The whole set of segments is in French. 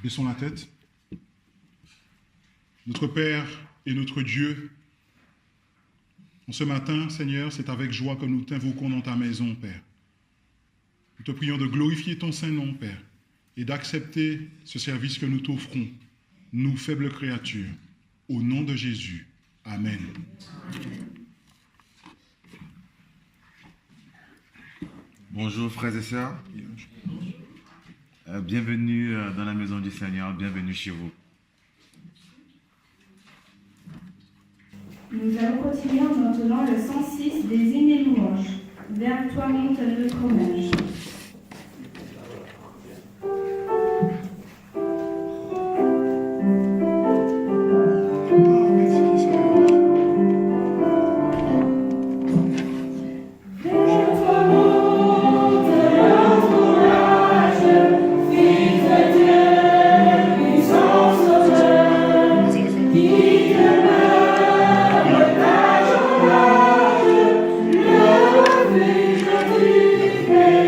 Baissons la tête. Notre Père et notre Dieu, en ce matin, Seigneur, c'est avec joie que nous t'invoquons dans ta maison, Père. Nous te prions de glorifier ton Saint-Nom, Père, et d'accepter ce service que nous t'offrons, nous, faibles créatures. Au nom de Jésus. Amen. Bonjour frères et sœurs. Bienvenue dans la maison du Seigneur, bienvenue chez vous. Nous allons continuer en entonnant le 106 des hymnes et louanges. Vers toi monte notre hommage. Amen.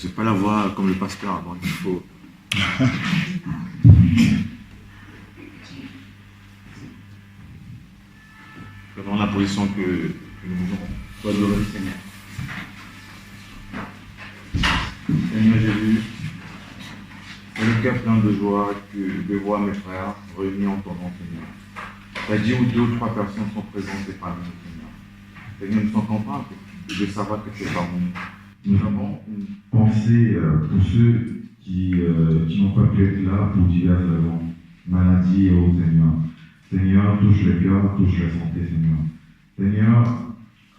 Je n'ai pas la voix comme le pasteur, donc il faut... Vraiment la position que nous avons. Sois glorifié, Seigneur. Seigneur Jésus, c'est le cœur plein de joie que de voir mes frères réunis en ton nom, Seigneur. Tu as dit où 2 ou 3 personnes sont présentes et parmi nous, Seigneur. Seigneur, nous sommes contents de savoir que tu es parmi nous. Nous avons une pensée pour ceux qui n'ont pas pu être là pour diverses raisons, maladies et autres, Seigneur. Seigneur, touche le cœur, touche la santé, Seigneur. Seigneur,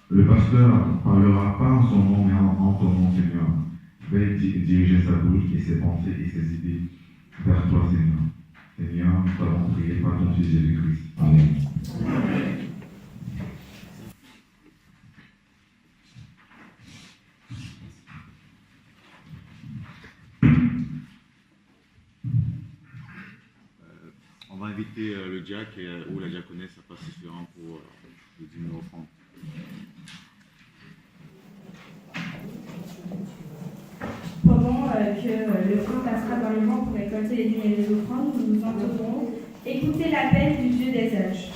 le pasteur ne parlera pas en son nom, mais en ton nom, Seigneur. Fais diriger sa bouche et ses pensées et ses idées vers toi, Seigneur. Seigneur, nous t'avons prié par ton Fils Jésus-Christ. Amen. Amen. On va inviter le diacre ou la diaconesse à participer pour le dîner offrande. Pendant que le train passera dans les rangs pour récolter les dîmes et les offrandes, nous nous entendrons écouter l'appel du Dieu des âges.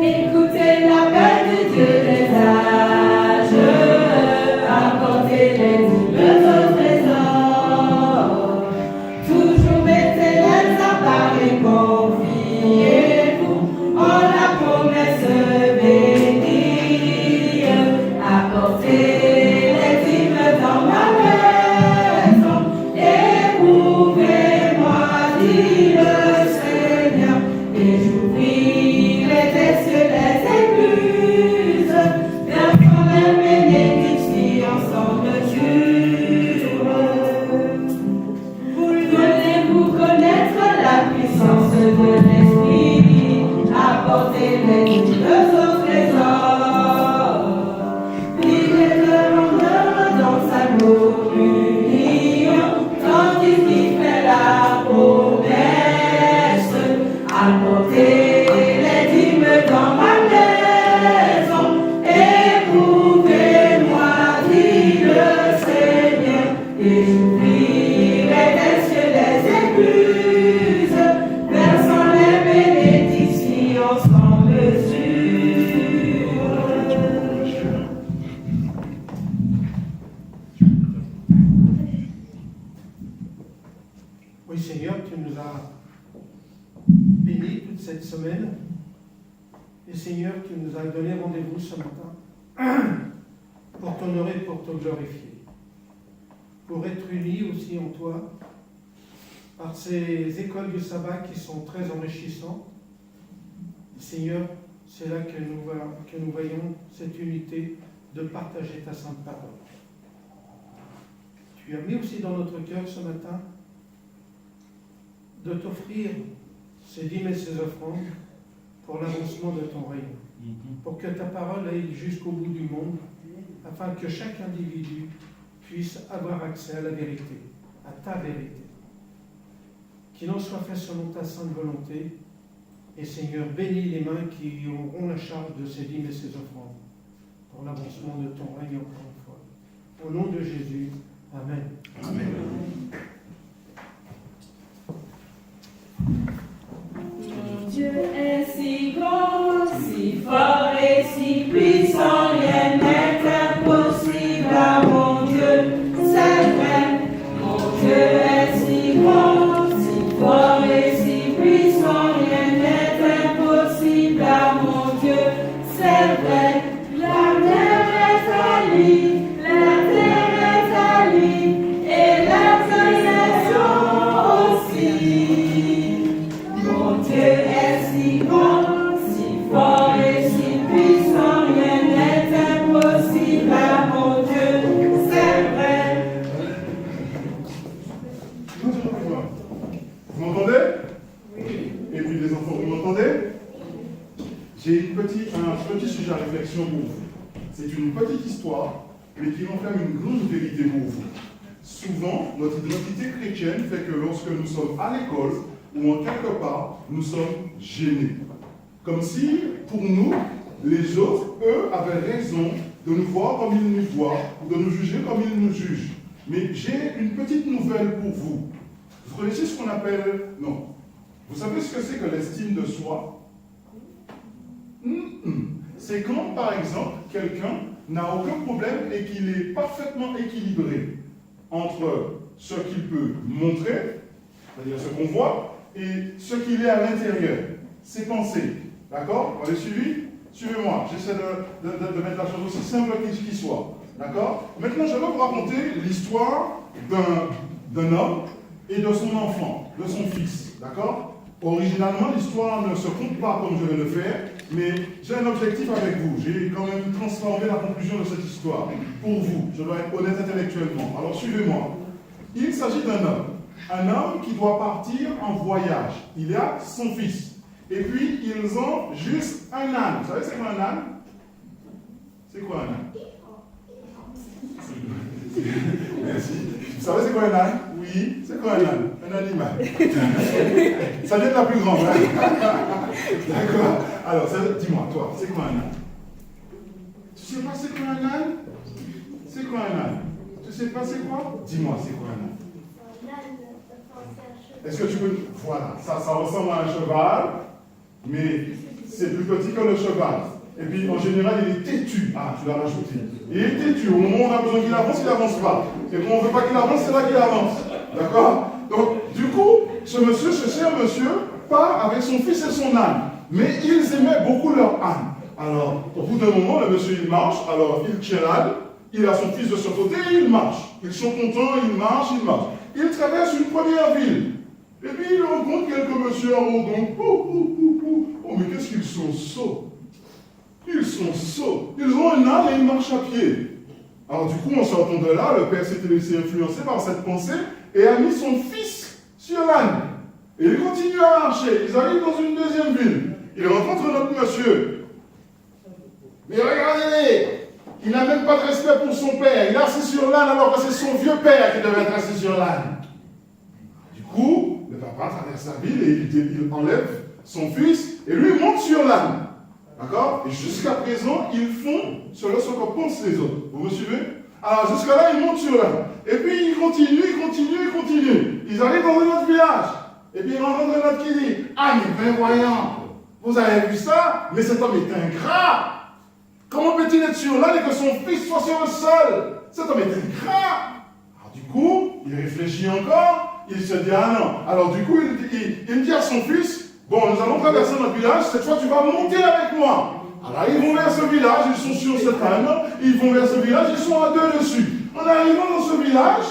Écoutez l'appel du Dieu des âges, apportez les dîmes au trésor, toujours mettez les à part et confiance. apporter les dîmes dans ma maison. Éprouvez-moi, dit le Seigneur, et j'ouvrirai des cieux les écluses, versant les bénédictions sans mesure. Oui, Seigneur, tu nous as bénis toute cette semaine. Et Seigneur, tu nous as donné rendez-vous ce matin pour t'honorer, pour te glorifier, pour être unis aussi en toi par ces écoles du sabbat qui sont très enrichissantes. Et Seigneur, c'est là que nous voyons cette unité de partager ta sainte parole. Tu as mis aussi dans notre cœur ce matin de t'offrir ces dîmes et ces offrandes pour l'avancement de ton règne, pour que ta parole aille jusqu'au bout du monde, afin que chaque individu puisse avoir accès à la vérité, à ta vérité. Qu'il en soit fait selon ta sainte volonté, et Seigneur, bénis les mains qui auront la charge de ces dîmes et ces offrandes, pour l'avancement de ton règne encore une fois. Au nom de Jésus, Amen. Amen. Mon Dieu est si grand, si fort et si puissant, rien n'est impossible à mon Dieu, c'est vrai. Mon Dieu est si grand, si fort et si puissant, rien n'est impossible à mon Dieu, c'est vrai. La terre est à lui, la terre est à lui, et la création aussi. Mon Dieu est si grand, si fort et si puissant, rien n'est impossible à mon Dieu, c'est vrai. Vous m'entendez? Oui. Et puis les enfants, vous m'entendez? J'ai un petit sujet à réflexion pour vous. C'est une petite histoire, mais qui renferme une grande vérité pour vous. Souvent, notre identité chrétienne fait que lorsque nous sommes à l'école ou en quelque part, nous sommes gênés. Comme si, pour nous, les autres, eux, avaient raison de nous voir comme ils nous voient ou de nous juger comme ils nous jugent. Mais j'ai une petite nouvelle pour vous. Vous connaissez ce qu'on appelle... Non. Vous savez ce que c'est que l'estime de soi? C'est quand, par exemple, quelqu'un n'a aucun problème et qu'il est parfaitement équilibré entre ce qu'il peut montrer, c'est-à-dire ce qu'on voit, et ce qu'il est à l'intérieur, ses pensées. D'accord? Vous avez suivi? Suivez-moi. J'essaie de mettre la chose aussi simple qu'il soit. D'accord? Maintenant, je vais vous raconter l'histoire d'un homme et de son enfant, de son fils. D'accord? Originalement, l'histoire ne se compte pas comme je vais le faire, mais j'ai un objectif avec vous. J'ai quand même transformé la conclusion de cette histoire pour vous. Je dois être honnête intellectuellement. Alors, suivez-moi. Il s'agit d'un homme qui doit partir en voyage. Il a son fils. Et puis, ils ont juste un âne. Vous savez c'est quoi un âne? C'est quoi un âne? Merci. Vous savez c'est quoi un âne? Oui, c'est quoi un âne? Un animal. Ça vient de la plus grande. Hein? D'accord. Alors, dis-moi, toi, c'est quoi un âne? Tu sais pas c'est quoi un âne? C'est quoi un âne? Tu sais pas c'est quoi? Dis-moi, c'est quoi un âne? Est-ce que tu peux... Voilà, ça ressemble à un cheval, mais c'est plus petit que le cheval. Et puis, en général, il est têtu. Ah, tu l'as rajouté. Il est têtu. Au moment où on a besoin qu'il avance, il n'avance pas. Et quand on ne veut pas qu'il avance, c'est là qu'il avance. D'accord? Donc, du coup, ce cher monsieur, part avec son fils et son âne. Mais ils aimaient beaucoup leur âne. Alors, au bout d'un moment, le monsieur, il marche. Alors, il tient l'âne. Il a son fils de ce côté et il marche. Ils sont contents, ils marchent. Il traverse une première ville. Et puis, il rencontre quelques messieurs en haut. Donc, oh, mais qu'est-ce qu'ils sont sots! Ils sont sots. Ils ont un âne et ils marchent à pied. Alors du coup, en sortant de là, le père s'était laissé influencer par cette pensée et a mis son fils sur l'âne. Et il continue à marcher. Ils arrivent dans une deuxième ville. Ils rencontrent notre monsieur. Mais regardez-les, il n'a même pas de respect pour son père. Il est assis sur l'âne alors que c'est son vieux père qui devait être assis sur l'âne. Du coup, le papa traverse la ville et il enlève son fils, et lui monte sur l'âne. D'accord? Et jusqu'à présent, ils font selon ce que pensent les autres. Vous me suivez? Alors jusqu'à là, ils montent sur l'âne. Et puis ils continuent. Ils arrivent dans un autre village. Et puis ils rencontrent un autre qui dit, ah mais ben voyant, vous avez vu ça? Mais cet homme est ingrat. Comment peut-il être sur l'âne et que son fils soit sur le sol? Cet homme est ingrat. Alors du coup, il réfléchit encore, il se dit, ah non. Alors du coup, il dit à son fils, bon, nous allons traverser notre village, cette fois tu vas monter avec moi. Alors ils vont vers ce village, ils sont sur cet âne, ils vont vers ce village, ils sont à deux dessus. En arrivant dans ce village,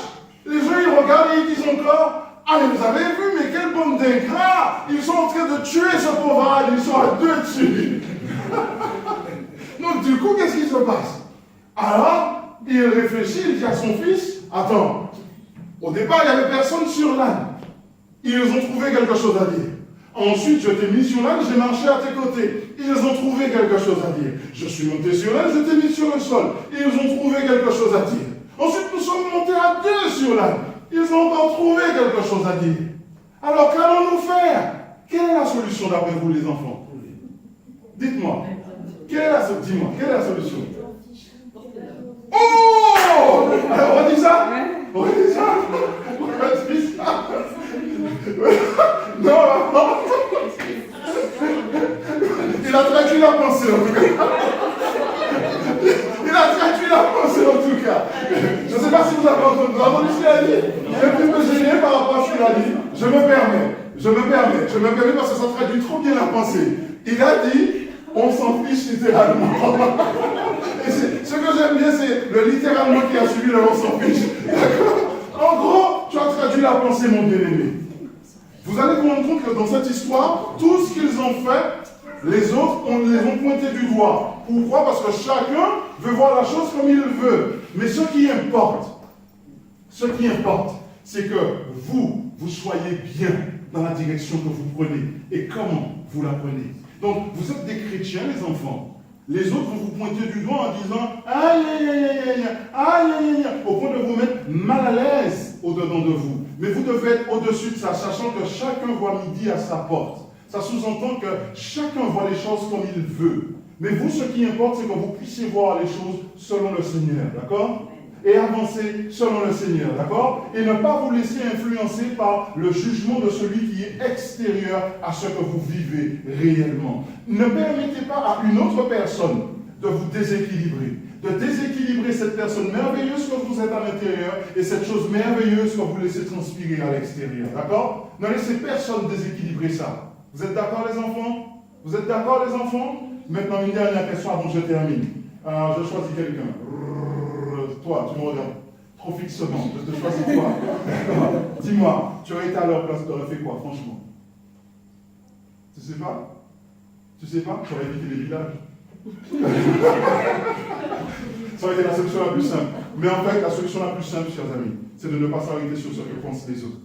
les gens ils regardent et ils disent encore, ah mais vous avez vu, mais quelle bande d'ingrats! Ils sont en train de tuer ce pauvre âne, ils sont à deux dessus. Donc du coup, qu'est-ce qui se passe? Alors, il réfléchit, il dit à son fils, attends, au départ, il n'y avait personne sur l'âne. Ils ont trouvé quelque chose à dire. Ensuite, je t'ai mis sur l'âne, j'ai marché à tes côtés. Ils ont trouvé quelque chose à dire. Je suis monté sur l'âne, je t'ai mis sur le sol. Ils ont trouvé quelque chose à dire. Ensuite, nous sommes montés à deux sur l'âne. Ils ont encore trouvé quelque chose à dire. Alors, qu'allons-nous faire? Quelle est la solution d'après vous, les enfants? Dites-moi. Quelle est la solution? Oh! Alors, on dit ça? On dit ça? On dit ça? Non, non. Il a traduit la pensée, en tout cas. Il a traduit la pensée, en tout cas. Je ne sais pas si vous avez entendu ce qu'il a dit. Il est un petit peu gêné par rapport à ce qu'il a dit. Je me permets parce que ça traduit trop bien la pensée. Il a dit, on s'en fiche littéralement. Et ce que j'aime bien, c'est le littéralement qui a suivi le on s'en fiche. D'accord? En gros, tu as traduit la pensée, mon bien-aimé. Vous allez vous rendre compte que dans cette histoire, tout ce qu'ils ont fait, les autres, on les ont pointés du doigt. Pourquoi? Parce que chacun veut voir la chose comme il veut. Mais ce qui importe, c'est que vous soyez bien dans la direction que vous prenez et comment vous la prenez. Donc, vous êtes des chrétiens, les enfants. Les autres vont vous pointer du doigt en disant aïe, aïe, aïe, aïe, aïe, aïe, aïe, au point de vous mettre mal à l'aise au-dedans de vous. Mais vous devez être au-dessus de ça, sachant que chacun voit midi à sa porte. Ça sous-entend que chacun voit les choses comme il veut. Mais vous, ce qui importe, c'est que vous puissiez voir les choses selon le Seigneur, d'accord? Et avancer selon le Seigneur, d'accord? Et ne pas vous laisser influencer par le jugement de celui qui est extérieur à ce que vous vivez réellement. Ne permettez pas à une autre personne de vous déséquilibrer, de déséquilibrer cette personne merveilleuse que vous êtes à l'intérieur et cette chose merveilleuse que vous laissez transpirer à l'extérieur, d'accord? Ne laissez personne déséquilibrer ça. Vous êtes d'accord, les enfants? Vous êtes d'accord, les enfants? Maintenant, une dernière question avant que je termine. Je choisis quelqu'un. Toi, tu me regardes trop fixement. Je te choisis toi. Dis-moi, tu aurais été à leur place, tu aurais fait quoi, franchement? Tu sais pas? Tu sais pas? Tu aurais évité les villages. Ça aurait été la solution la plus simple. Mais en fait, la solution la plus simple, chers amis, c'est de ne pas s'arrêter sur ce que pensent les autres.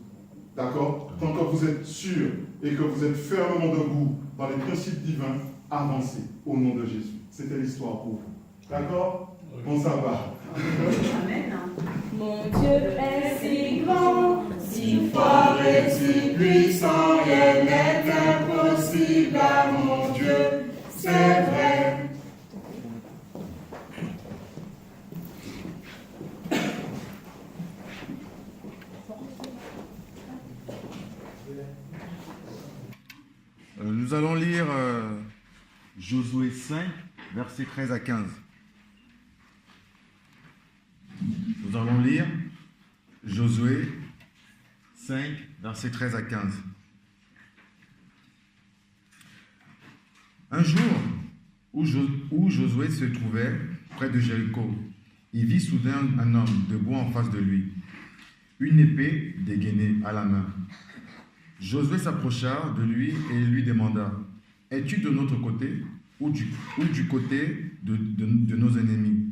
D'accord? Tant que vous êtes sûr et que vous êtes fermement debout dans les principes divins, avancez au nom de Jésus. C'était l'histoire pour vous. D'accord? Bon sabbat. Amen. Mon Dieu est si grand, si fort et si puissant, rien n'est impossible à mon Dieu, c'est vrai. Nous allons lire Josué 5, versets 13 à 15. Nous allons lire Josué 5, versets 13 à 15. Un jour où Josué se trouvait près de Jéricho, il vit soudain un homme debout en face de lui, une épée dégainée à la main. Josué s'approcha de lui et lui demanda, « Es-tu de notre côté ou du côté de nos ennemis ?»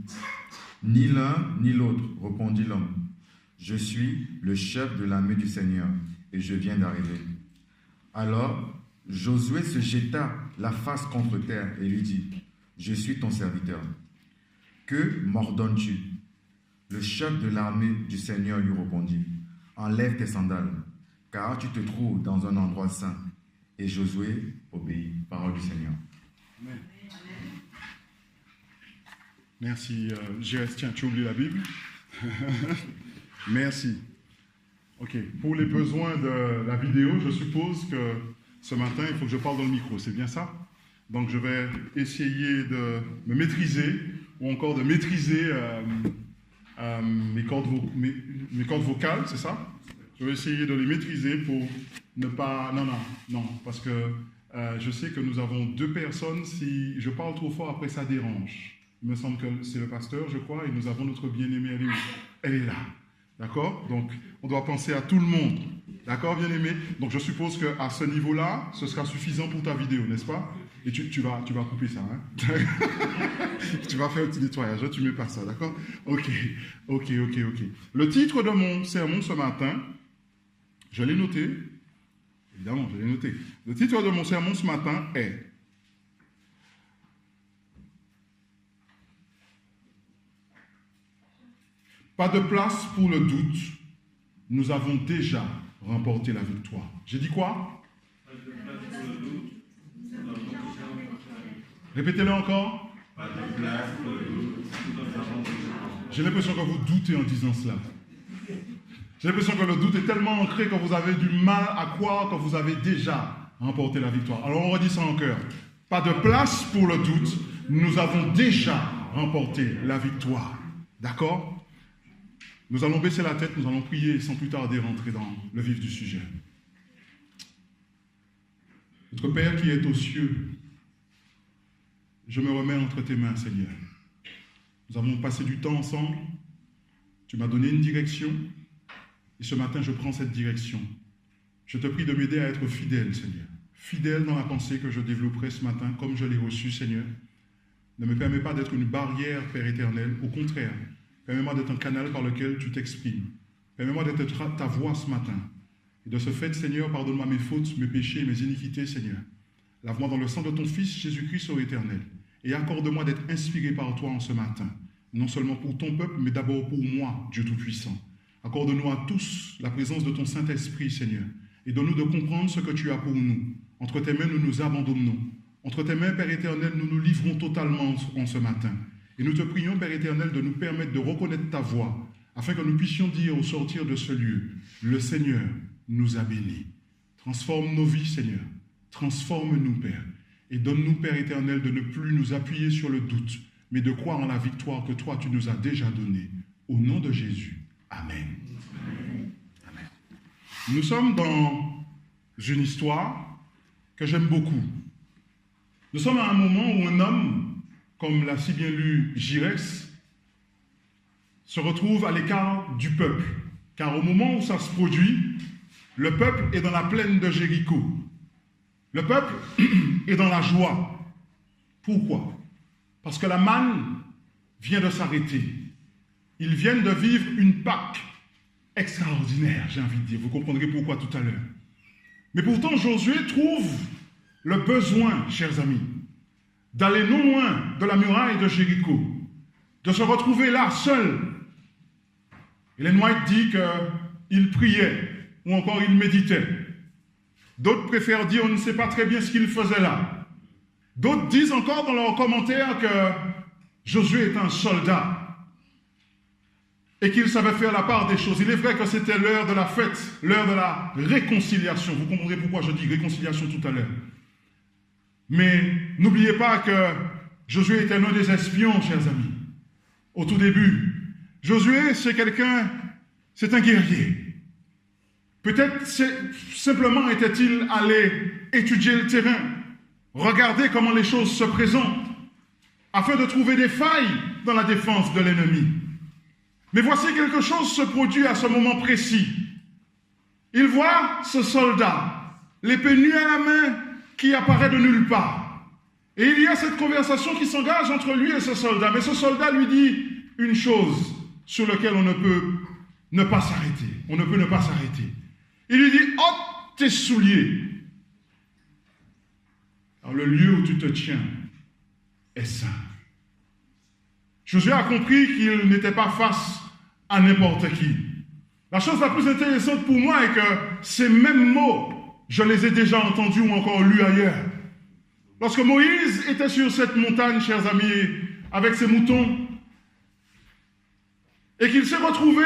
« Ni l'un ni l'autre, répondit l'homme. Je suis le chef de l'armée du Seigneur et je viens d'arriver. Alors Josué se jeta la face contre terre et lui dit, je suis ton serviteur. Que m'ordonnes-tu? Le chef de l'armée du Seigneur lui répondit, enlève tes sandales, car tu te trouves dans un endroit saint. Et Josué obéit. Parole du Seigneur. Amen. Merci. Jérès, tiens, tu oublies la Bible. Merci. Ok. Pour les besoins de la vidéo, je suppose que ce matin, il faut que je parle dans le micro. C'est bien ça? Donc, je vais essayer de me maîtriser ou encore de maîtriser mes cordes vocales, c'est ça? Je vais essayer de les maîtriser pour ne pas... Non, parce que je sais que nous avons 2 personnes. Si je parle trop fort, après ça dérange. Il me semble que c'est le pasteur, je crois, et nous avons notre bien-aimée, elle est là. D'accord? Donc, on doit penser à tout le monde. D'accord, bien-aimé? Donc, je suppose qu'à ce niveau-là, ce sera suffisant pour ta vidéo, n'est-ce pas? Et tu vas couper ça, hein? Tu vas faire un petit nettoyage, tu ne mets pas ça, d'accord? Ok. Le titre de mon sermon ce matin, je l'ai noté. Évidemment, je l'ai noté. Le titre de mon sermon ce matin est « Pas de place pour le doute, nous avons déjà remporté la victoire. » J'ai dit quoi? Pas de place pour le doute, nous avons déjà remporté la victoire. Répétez-le encore. Pas de place pour le doute, nous avons déjà. J'ai l'impression que vous doutez en disant cela. J'ai l'impression que le doute est tellement ancré que vous avez du mal à croire que vous avez déjà remporté la victoire. Alors on redit ça en chœur. Pas de place pour le doute, nous avons déjà remporté la victoire. D'accord? Nous allons baisser la tête, nous allons prier sans plus tarder rentrer dans le vif du sujet. Notre Père qui est aux cieux, je me remets entre tes mains, Seigneur. Nous avons passé du temps ensemble, tu m'as donné une direction, et ce matin je prends cette direction. Je te prie de m'aider à être fidèle, Seigneur. Fidèle dans la pensée que je développerai ce matin, comme je l'ai reçue, Seigneur. Ne me permets pas d'être une barrière, Père éternel, au contraire. Permets-moi d'être un canal par lequel tu t'exprimes. Permets-moi d'être ta voix ce matin. Et de ce fait, Seigneur, pardonne-moi mes fautes, mes péchés, mes iniquités, Seigneur. Lave-moi dans le sang de ton Fils, Jésus-Christ, ô éternel. Et accorde-moi d'être inspiré par toi en ce matin. Non seulement pour ton peuple, mais d'abord pour moi, Dieu Tout-Puissant. Accorde-nous à tous la présence de ton Saint-Esprit, Seigneur. Et donne-nous de comprendre ce que tu as pour nous. Entre tes mains, nous nous abandonnons. Entre tes mains, Père éternel, nous nous livrons totalement en ce matin. Et nous te prions, Père éternel, de nous permettre de reconnaître ta voix, afin que nous puissions dire au sortir de ce lieu, le Seigneur nous a bénis. Transforme nos vies, Seigneur. Transforme-nous, Père. Et donne-nous, Père éternel, de ne plus nous appuyer sur le doute, mais de croire en la victoire que toi, tu nous as déjà donnée. Au nom de Jésus. Amen. Amen. Nous sommes dans une histoire que j'aime beaucoup. Nous sommes à un moment où un homme, comme l'a si bien lu Jérès, se retrouve à l'écart du peuple. Car au moment où ça se produit, le peuple est dans la plaine de Jéricho. Le peuple est dans la joie. Pourquoi? Parce que la manne vient de s'arrêter. Ils viennent de vivre une Pâque extraordinaire, j'ai envie de dire. Vous comprendrez pourquoi tout à l'heure. Mais pourtant, Josué trouve le besoin, chers amis, d'aller non loin de la muraille de Jéricho, de se retrouver là, seul. Ellen White dit qu'il priait, ou encore il méditait. D'autres préfèrent dire on ne sait pas très bien ce qu'il faisait là. D'autres disent encore dans leurs commentaires que Josué est un soldat et qu'il savait faire la part des choses. Il est vrai que c'était l'heure de la fête, l'heure de la réconciliation. Vous comprendrez pourquoi je dis réconciliation tout à l'heure. Mais n'oubliez pas que Josué était l'un des espions, chers amis. Au tout début, Josué, c'est un guerrier. Peut-être simplement était-il allé étudier le terrain, regarder comment les choses se présentent, afin de trouver des failles dans la défense de l'ennemi. Mais voici quelque chose se produit à ce moment précis. Il voit ce soldat, l'épée nue à la main, qui apparaît de nulle part. Et il y a cette conversation qui s'engage entre lui et ce soldat. Mais ce soldat lui dit une chose sur laquelle on ne peut ne pas s'arrêter. On ne peut ne pas s'arrêter. Il lui dit, ôte tes souliers. Alors le lieu où tu te tiens est saint. Josué a compris qu'il n'était pas face à n'importe qui. La chose la plus intéressante pour moi est que ces mêmes mots, je les ai déjà entendus ou encore lus ailleurs. Lorsque Moïse était sur cette montagne, chers amis, avec ses moutons, et qu'il s'est retrouvé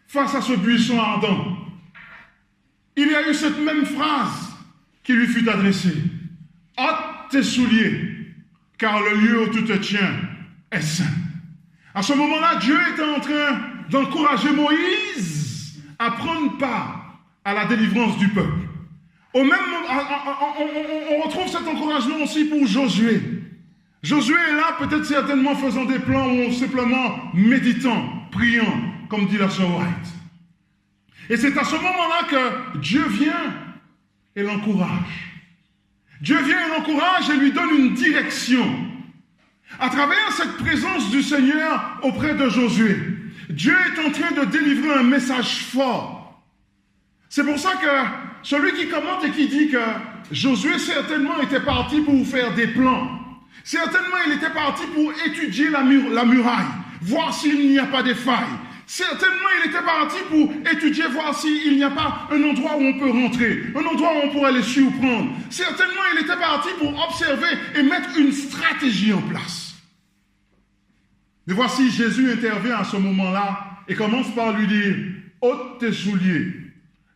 face à ce buisson ardent, il y a eu cette même phrase qui lui fut adressée. « Ôte tes souliers, car le lieu où tu te tiens est saint. » À ce moment-là, Dieu était en train d'encourager Moïse à prendre part à la délivrance du peuple. Au même moment, on retrouve cet encouragement aussi pour Josué. Josué est là, peut-être certainement faisant des plans ou simplement méditant, priant, comme dit la sœur White. Et c'est à ce moment-là que Dieu vient et l'encourage. Dieu vient et l'encourage et lui donne une direction. À travers cette présence du Seigneur auprès de Josué, Dieu est en train de délivrer un message fort. C'est pour ça que celui qui commente et qui dit que Josué certainement était parti pour faire des plans. Certainement il était parti pour étudier la muraille, voir s'il n'y a pas de failles. Certainement il était parti pour étudier, voir s'il n'y a pas un endroit où on peut rentrer, un endroit où on pourrait les surprendre. Certainement il était parti pour observer et mettre une stratégie en place. Mais voici, Jésus intervient à ce moment-là et commence par lui dire « ôte tes souliers,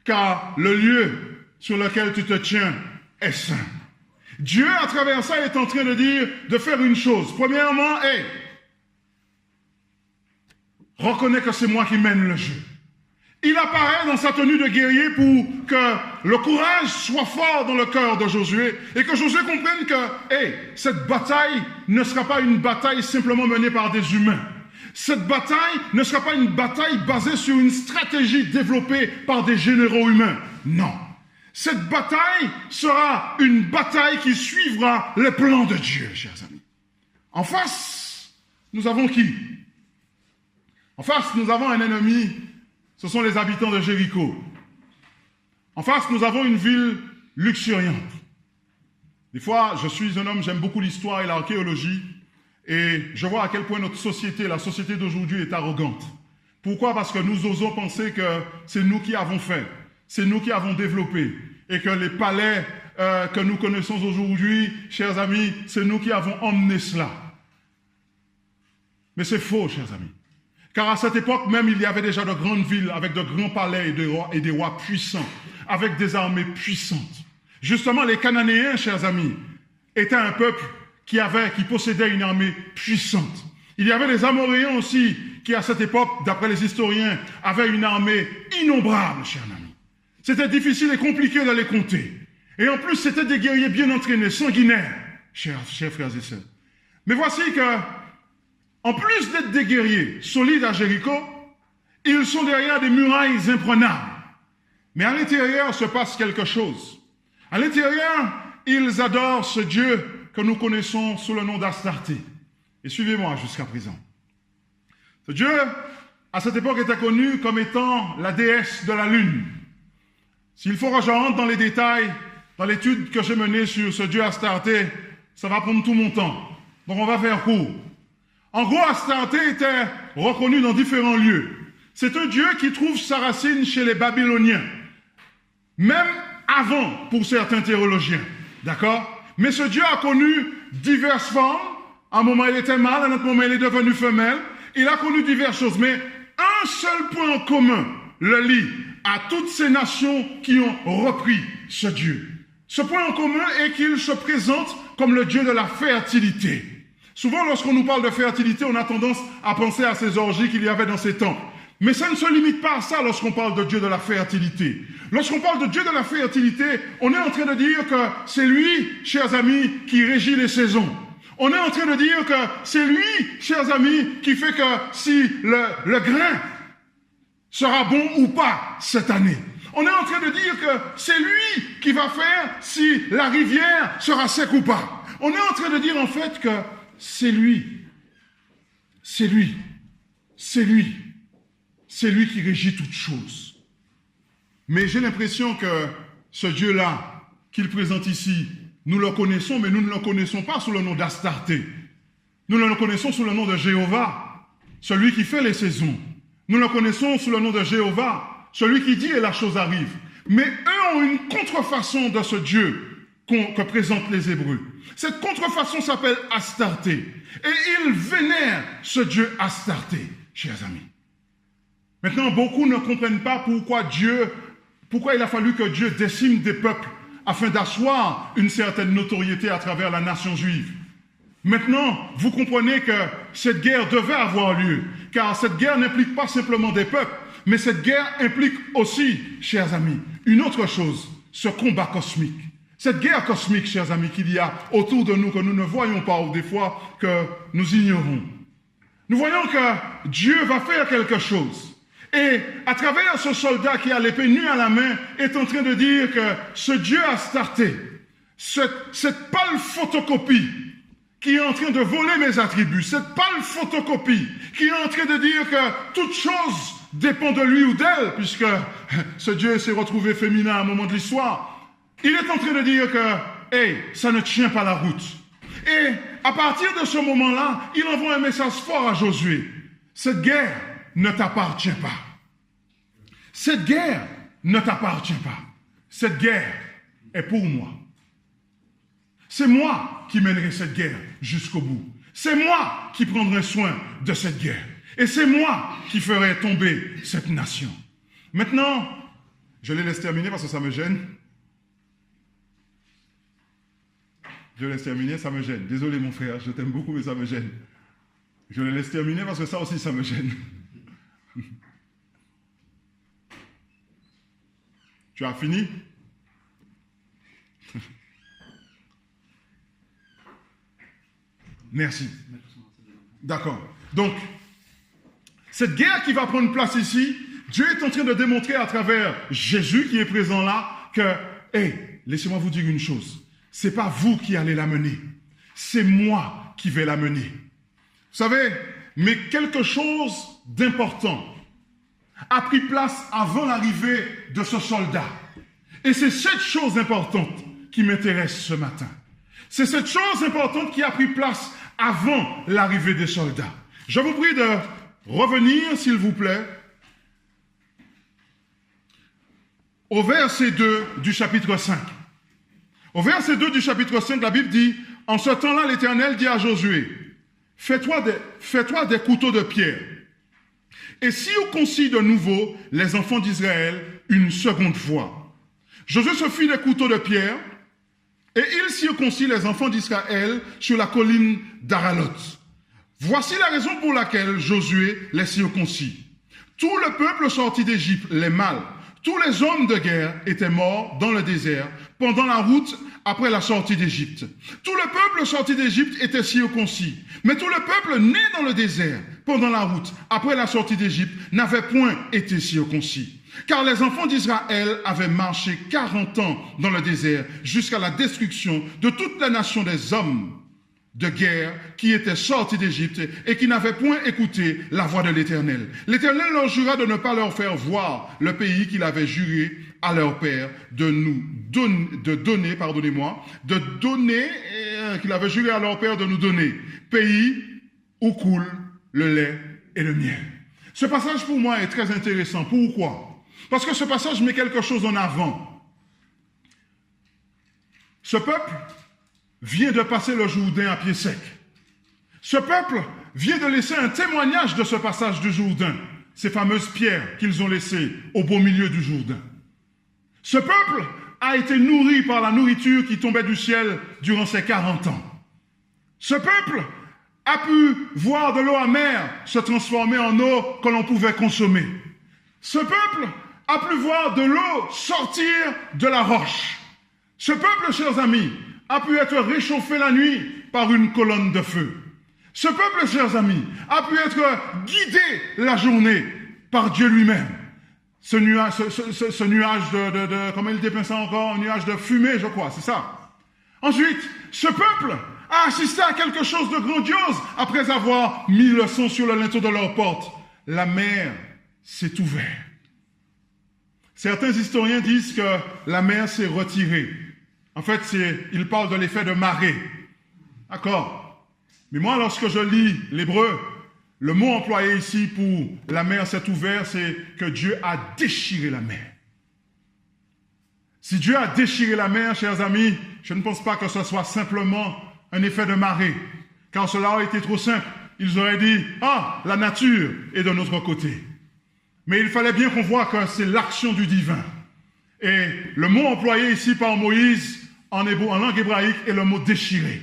car le lieu sur lequel tu te tiens est saint. » Dieu, à travers ça, est en train de dire, de faire une chose. Premièrement, reconnais que c'est moi qui mène le jeu. Il apparaît dans sa tenue de guerrier pour que le courage soit fort dans le cœur de Josué et que Josué comprenne que, cette bataille ne sera pas une bataille simplement menée par des humains. Cette bataille ne sera pas une bataille basée sur une stratégie développée par des généraux humains. Non. Cette bataille sera une bataille qui suivra les plans de Dieu, chers amis. En face, nous avons qui? En face, nous avons un ennemi, ce sont les habitants de Jéricho. En face, nous avons une ville luxuriante. Des fois, je suis un homme, j'aime beaucoup l'histoire et l'archéologie, et je vois à quel point notre société, la société d'aujourd'hui, est arrogante. Pourquoi? Parce que nous osons penser que c'est nous qui avons fait, c'est nous qui avons développé, et que les palais que nous connaissons aujourd'hui, chers amis, c'est nous qui avons emmené cela. Mais c'est faux, chers amis. Car à cette époque même, il y avait déjà de grandes villes avec de grands palais et des rois puissants, avec des armées puissantes. Justement, les Cananéens, chers amis, étaient un peuple qui possédait une armée puissante. Il y avait les Amoréens aussi, qui à cette époque, d'après les historiens, avaient une armée innombrable, chers amis. C'était difficile et compliqué de les compter. Et en plus, c'était des guerriers bien entraînés, sanguinaires, chers frères et sœurs. Mais voici que, en plus d'être des guerriers solides à Jéricho, ils sont derrière des murailles imprenables. Mais à l'intérieur se passe quelque chose. À l'intérieur, ils adorent ce Dieu que nous connaissons sous le nom d'Astarté. Et suivez-moi jusqu'à présent. Ce Dieu, à cette époque, était connu comme étant la déesse de la lune. S'il faut que je rentre dans les détails, dans l'étude que j'ai menée sur ce Dieu Astarté, ça va prendre tout mon temps. Donc on va faire court. En gros, Astarté était reconnu dans différents lieux. C'est un dieu qui trouve sa racine chez les Babyloniens. Même avant, pour certains théologiens. D'accord? Mais ce dieu a connu diverses formes. À un moment, il était mâle, à un autre moment, il est devenu femelle. Il a connu diverses choses. Mais un seul point en commun le lie à toutes ces nations qui ont repris ce Dieu. Ce point en commun est qu'il se présente comme le Dieu de la fertilité. Souvent, lorsqu'on nous parle de fertilité, on a tendance à penser à ces orgies qu'il y avait dans ces temples. Mais ça ne se limite pas à ça lorsqu'on parle de Dieu de la fertilité. Lorsqu'on parle de Dieu de la fertilité, on est en train de dire que c'est lui, chers amis, qui régit les saisons. On est en train de dire que c'est lui, chers amis, qui fait que si le grain sera bon ou pas cette année. On est en train de dire que c'est lui qui va faire si la rivière sera sec ou pas. On est en train de dire en fait que c'est lui qui régit toutes choses. Mais j'ai l'impression que ce Dieu-là qu'il présente ici, nous le connaissons, mais nous ne le connaissons pas sous le nom d'Astarté. Nous le connaissons sous le nom de Jéhovah, celui qui fait les saisons. Nous le connaissons sous le nom de Jéhovah, celui qui dit et la chose arrive. Mais eux ont une contrefaçon de ce Dieu que présentent les Hébreux. Cette contrefaçon s'appelle Astarté. Et ils vénèrent ce Dieu Astarté, chers amis. Maintenant, beaucoup ne comprennent pas pourquoi il a fallu que Dieu décime des peuples afin d'asseoir une certaine notoriété à travers la nation juive. Maintenant, vous comprenez que cette guerre devait avoir lieu, car cette guerre n'implique pas simplement des peuples, mais cette guerre implique aussi, chers amis, une autre chose, ce combat cosmique. Cette guerre cosmique, chers amis, qu'il y a autour de nous, que nous ne voyons pas, ou des fois que nous ignorons. Nous voyons que Dieu va faire quelque chose. Et à travers ce soldat qui a l'épée nue à la main, est en train de dire que ce Dieu Astarté, cette pâle photocopie qui est en train de voler mes attributs, cette pâle photocopie qui est en train de dire que toute chose dépend de lui ou d'elle, puisque ce Dieu s'est retrouvé féminin à un moment de l'histoire, il est en train de dire que, hey, ça ne tient pas la route. Et à partir de ce moment-là, il envoie un message fort à Josué. Cette guerre ne t'appartient pas. Cette guerre ne t'appartient pas. Cette guerre est pour moi. C'est moi qui mènerai cette guerre jusqu'au bout. C'est moi qui prendrai soin de cette guerre. Et c'est moi qui ferai tomber cette nation. Maintenant, je les laisse terminer parce que ça me gêne. Je laisse terminer, ça me gêne. Désolé mon frère, je t'aime beaucoup mais ça me gêne. Je les laisse terminer parce que ça aussi ça me gêne. Tu as fini? Merci. D'accord. Donc, cette guerre qui va prendre place ici, Dieu est en train de démontrer à travers Jésus qui est présent là que, hey, laissez-moi vous dire une chose. C'est pas vous qui allez la mener. C'est moi qui vais la mener. Vous savez, mais quelque chose d'important a pris place avant l'arrivée de ce soldat. Et c'est cette chose importante qui m'intéresse ce matin. C'est cette chose importante qui a pris place avant l'arrivée des soldats. Je vous prie de revenir, s'il vous plaît, au verset 2 du chapitre 5. Au verset 2 du chapitre 5, la Bible dit, « En ce temps-là, l'Éternel dit à Josué, « Fais-toi des couteaux de pierre, et circoncis de nouveau les enfants d'Israël une seconde fois. » Josué se fit des couteaux de pierre, et il circoncit les enfants d'Israël sur la colline d'Aralot. Voici la raison pour laquelle Josué les circoncit. Tout le peuple sorti d'Égypte, les mâles, tous les hommes de guerre étaient morts dans le désert pendant la route après la sortie d'Égypte. Tout le peuple sorti d'Égypte était circoncis. Mais tout le peuple né dans le désert pendant la route après la sortie d'Égypte n'avait point été circoncis. Car les enfants d'Israël avaient marché 40 ans dans le désert jusqu'à la destruction de toute la nation des hommes de guerre qui étaient sortis d'Égypte et qui n'avaient point écouté la voix de l'Éternel. L'Éternel leur jura de ne pas leur faire voir le pays qu'il avait juré à leur père qu'il avait juré à leur père de nous donner, pays où coule le lait et le miel. Ce passage pour moi est très intéressant. Pourquoi? Parce que ce passage met quelque chose en avant. Ce peuple vient de passer le Jourdain à pied sec. Ce peuple vient de laisser un témoignage de ce passage du Jourdain, ces fameuses pierres qu'ils ont laissées au beau milieu du Jourdain. Ce peuple a été nourri par la nourriture qui tombait du ciel durant ces 40 ans. Ce peuple a pu voir de l'eau amère se transformer en eau que l'on pouvait consommer. Ce peuple a pu voir de l'eau sortir de la roche. Ce peuple, chers amis, a pu être réchauffé la nuit par une colonne de feu. Ce peuple, chers amis, a pu être guidé la journée par Dieu lui-même. Ce nuage de comment il dépeint ça encore? Un nuage de fumée, je crois, c'est ça. Ensuite, ce peuple a assisté à quelque chose de grandiose après avoir mis le sang sur le linteau de leur porte. La mer s'est ouverte. Certains historiens disent que la mer s'est retirée. En fait, il parle de l'effet de marée. D'accord. Mais moi, lorsque je lis l'hébreu, le mot employé ici pour la mer s'est ouverte, c'est que Dieu a déchiré la mer. Si Dieu a déchiré la mer, chers amis, je ne pense pas que ce soit simplement un effet de marée, car cela aurait été trop simple. Ils auraient dit, ah, la nature est de notre côté. Mais il fallait bien qu'on voit que c'est l'action du divin. Et le mot employé ici par Moïse en langue hébraïque est le mot déchiré.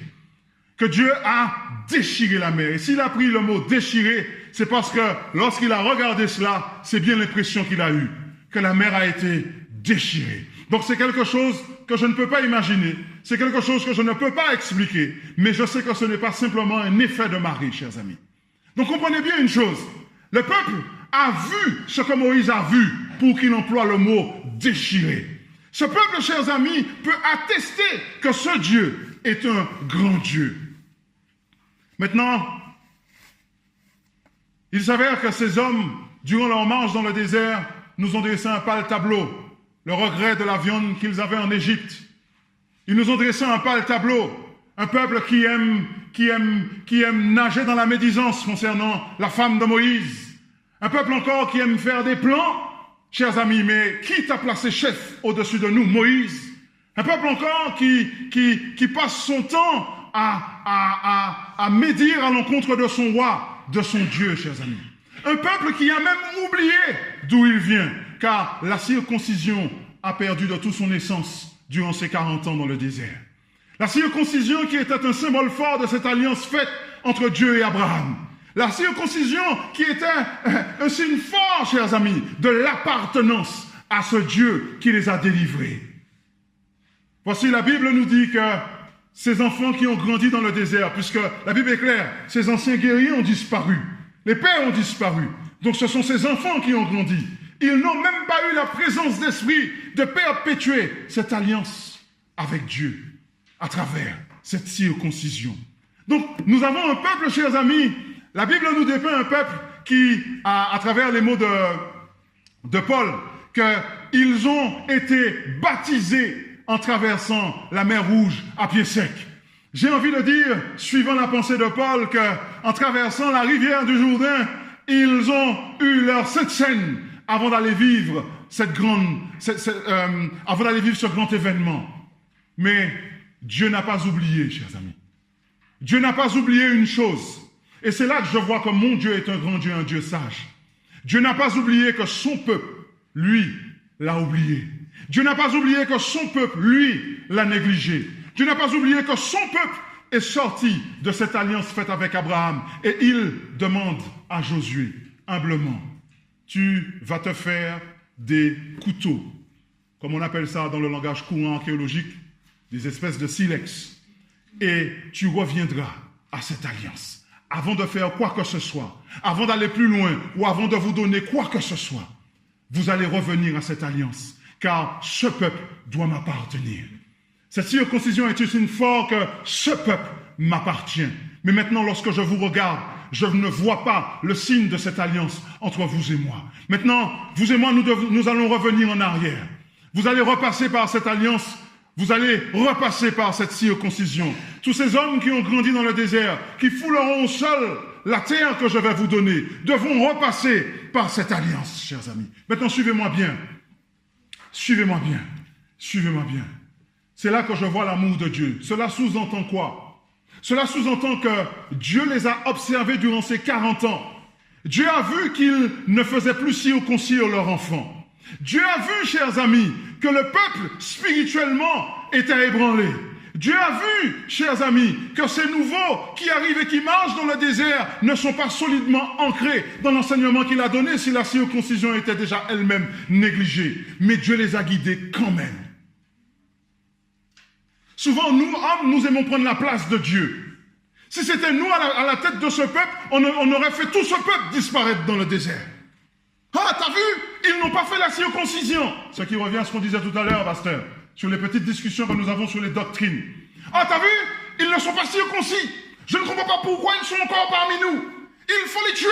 Que Dieu a déchiré la mer. Et s'il a pris le mot déchiré, c'est parce que lorsqu'il a regardé cela, c'est bien l'impression qu'il a eue, que la mer a été déchirée. Donc c'est quelque chose que je ne peux pas imaginer, c'est quelque chose que je ne peux pas expliquer, mais je sais que ce n'est pas simplement un effet de marée, chers amis. Donc comprenez bien une chose, le peuple a vu ce que Moïse a vu pour qu'il emploie le mot déchiré. Ce peuple, chers amis, peut attester que ce Dieu est un grand Dieu. Maintenant, il s'avère que ces hommes, durant leur marche dans le désert, nous ont dressé un pâle tableau, le regret de la viande qu'ils avaient en Égypte. Ils nous ont dressé un pâle tableau, un peuple qui aime nager dans la médisance concernant la femme de Moïse. Un peuple encore qui aime faire des plans, chers amis, mais qui t'a placé chef au-dessus de nous, Moïse? Un peuple encore qui passe son temps à médire à l'encontre de son roi, de son Dieu, chers amis. Un peuple qui a même oublié d'où il vient, car la circoncision a perdu de toute son essence durant ces 40 ans dans le désert. La circoncision qui était un symbole fort de cette alliance faite entre Dieu et Abraham. La circoncision qui était un signe fort, chers amis, de l'appartenance à ce Dieu qui les a délivrés. Voici, la Bible nous dit que ces enfants qui ont grandi dans le désert, puisque la Bible est claire, ces anciens guerriers ont disparu, les pères ont disparu, donc ce sont ces enfants qui ont grandi. Ils n'ont même pas eu la présence d'esprit de perpétuer cette alliance avec Dieu à travers cette circoncision. Donc, nous avons un peuple, chers amis, la Bible nous dépeint un peuple qui, à travers les mots de Paul, qu'ils ont été baptisés en traversant la mer Rouge à pied sec. J'ai envie de dire, suivant la pensée de Paul, qu'en traversant la rivière du Jourdain, ils ont eu leur sainte scène avant d'aller vivre ce grand événement. Mais Dieu n'a pas oublié, chers amis. Dieu n'a pas oublié une chose. Et c'est là que je vois que mon Dieu est un grand Dieu, un Dieu sage. Dieu n'a pas oublié que son peuple, lui, l'a oublié. Dieu n'a pas oublié que son peuple, lui, l'a négligé. Dieu n'a pas oublié que son peuple est sorti de cette alliance faite avec Abraham. Et il demande à Josué, humblement, tu vas te faire des couteaux, comme on appelle ça dans le langage courant archéologique, des espèces de silex. Et tu reviendras à cette alliance. Avant de faire quoi que ce soit, avant d'aller plus loin, ou avant de vous donner quoi que ce soit, vous allez revenir à cette alliance, car ce peuple doit m'appartenir. Cette circoncision est un signe fort que ce peuple m'appartient. Mais maintenant, lorsque je vous regarde, je ne vois pas le signe de cette alliance entre vous et moi. Maintenant, vous et moi, nous allons revenir en arrière. Vous allez repasser par cette alliance. Vous allez repasser par cette circoncision. Tous ces hommes qui ont grandi dans le désert, qui fouleront au sol la terre que je vais vous donner, devront repasser par cette alliance, chers amis. Maintenant, suivez-moi bien. Suivez-moi bien. Suivez-moi bien. C'est là que je vois l'amour de Dieu. Cela sous-entend quoi? Cela sous-entend que Dieu les a observés durant ces 40 ans. Dieu a vu qu'ils ne faisaient plus circoncire leurs enfants. Dieu a vu, chers amis, que le peuple spirituellement était ébranlé. Dieu a vu, chers amis, que ces nouveaux qui arrivent et qui marchent dans le désert ne sont pas solidement ancrés dans l'enseignement qu'il a donné si la circoncision était déjà elle-même négligée. Mais Dieu les a guidés quand même. Souvent, nous, hommes, nous aimons prendre la place de Dieu. Si c'était nous à la tête de ce peuple, on aurait fait tout ce peuple disparaître dans le désert. Ah, t'as vu? Ils n'ont pas fait la circoncision. Ce qui revient à ce qu'on disait tout à l'heure, pasteur, sur les petites discussions que nous avons sur les doctrines. Ah, t'as vu? Ils ne sont pas circoncis. Je ne comprends pas pourquoi ils sont encore parmi nous. Il faut les tuer.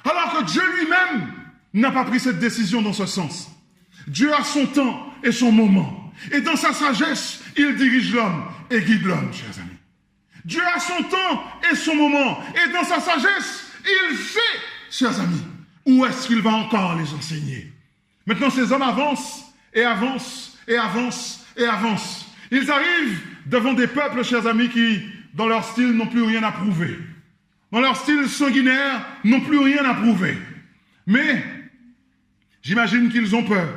Alors que Dieu lui-même n'a pas pris cette décision dans ce sens. Dieu a son temps et son moment. Et dans sa sagesse, il dirige l'homme et guide l'homme, chers amis. Dieu a son temps et son moment. Et dans sa sagesse, il sait, chers amis, où est-ce qu'il va encore les enseigner. Maintenant, ces hommes avancent et avancent, et avancent, et avancent. Ils arrivent devant des peuples, chers amis, qui, dans leur style, n'ont plus rien à prouver. Dans leur style sanguinaire, n'ont plus rien à prouver. Mais, j'imagine qu'ils ont peur.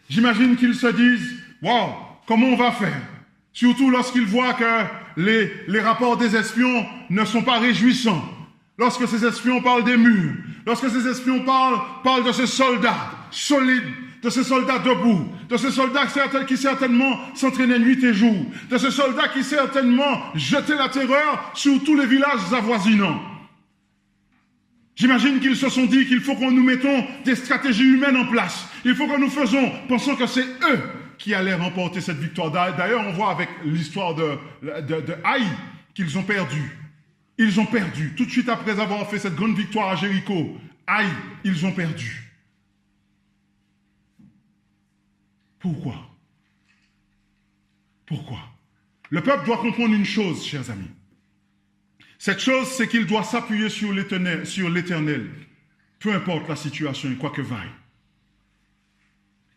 J'imagine qu'ils se disent, « Wow, comment on va faire ?» Surtout lorsqu'ils voient que les rapports des espions ne sont pas réjouissants. Lorsque ces espions parlent des murs, lorsque ces espions parlent de ces soldats solides, de ces soldats debout, de ces soldats qui certainement s'entraînaient nuit et jour, de ces soldats qui certainement jetaient la terreur sur tous les villages avoisinants. J'imagine qu'ils se sont dit qu'il faut que nous mettons des stratégies humaines en place. Il faut que nous pensons que c'est eux qui allaient remporter cette victoire. D'ailleurs, on voit avec l'histoire de Haï qu'ils ont perdu. Ils ont perdu. Tout de suite après avoir fait cette grande victoire à Jéricho, Haï, ils ont perdu. Pourquoi? Pourquoi? Le peuple doit comprendre une chose, chers amis. Cette chose, c'est qu'il doit s'appuyer sur l'Éternel, peu importe la situation et quoi que vaille.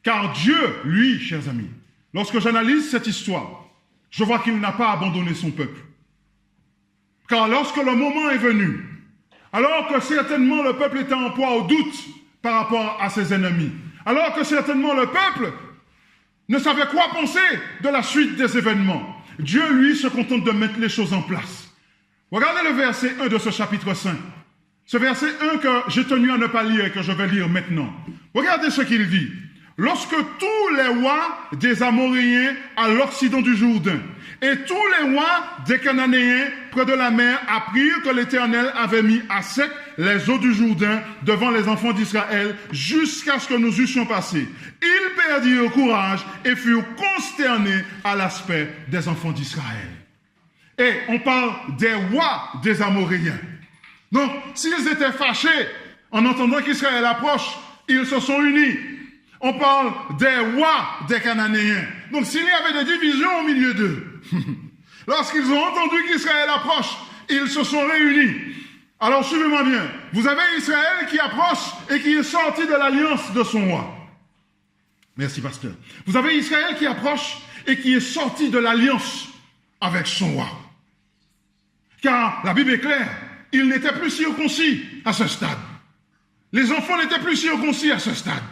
Car Dieu, lui, chers amis, lorsque j'analyse cette histoire, je vois qu'il n'a pas abandonné son peuple. Car lorsque le moment est venu, alors que certainement le peuple était en proie au doute par rapport à ses ennemis, alors que certainement le peuple ne savait quoi penser de la suite des événements, Dieu, lui, se contente de mettre les choses en place. Regardez le verset 1 de ce chapitre 5. Ce verset 1 que j'ai tenu à ne pas lire et que je vais lire maintenant. Regardez ce qu'il dit. Lorsque tous les rois des Amoréens à l'occident du Jourdain et tous les rois des Cananéens près de la mer apprirent que l'Éternel avait mis à sec les eaux du Jourdain devant les enfants d'Israël jusqu'à ce que nous eussions passé, ils perdirent courage et furent consternés à l'aspect des enfants d'Israël. Et on parle des rois des Amoréens. Donc, s'ils étaient fâchés en entendant qu'Israël approche, ils se sont unis. On parle des rois des Cananéens. Donc, s'il y avait des divisions au milieu d'eux, lorsqu'ils ont entendu qu'Israël approche, ils se sont réunis. Alors, suivez-moi bien. Vous avez Israël qui approche et qui est sorti de l'alliance de son roi. Merci, pasteur. Vous avez Israël qui approche et qui est sorti de l'alliance avec son roi. Car la Bible est claire, ils n'étaient plus circoncis à ce stade. Les enfants n'étaient plus circoncis à ce stade.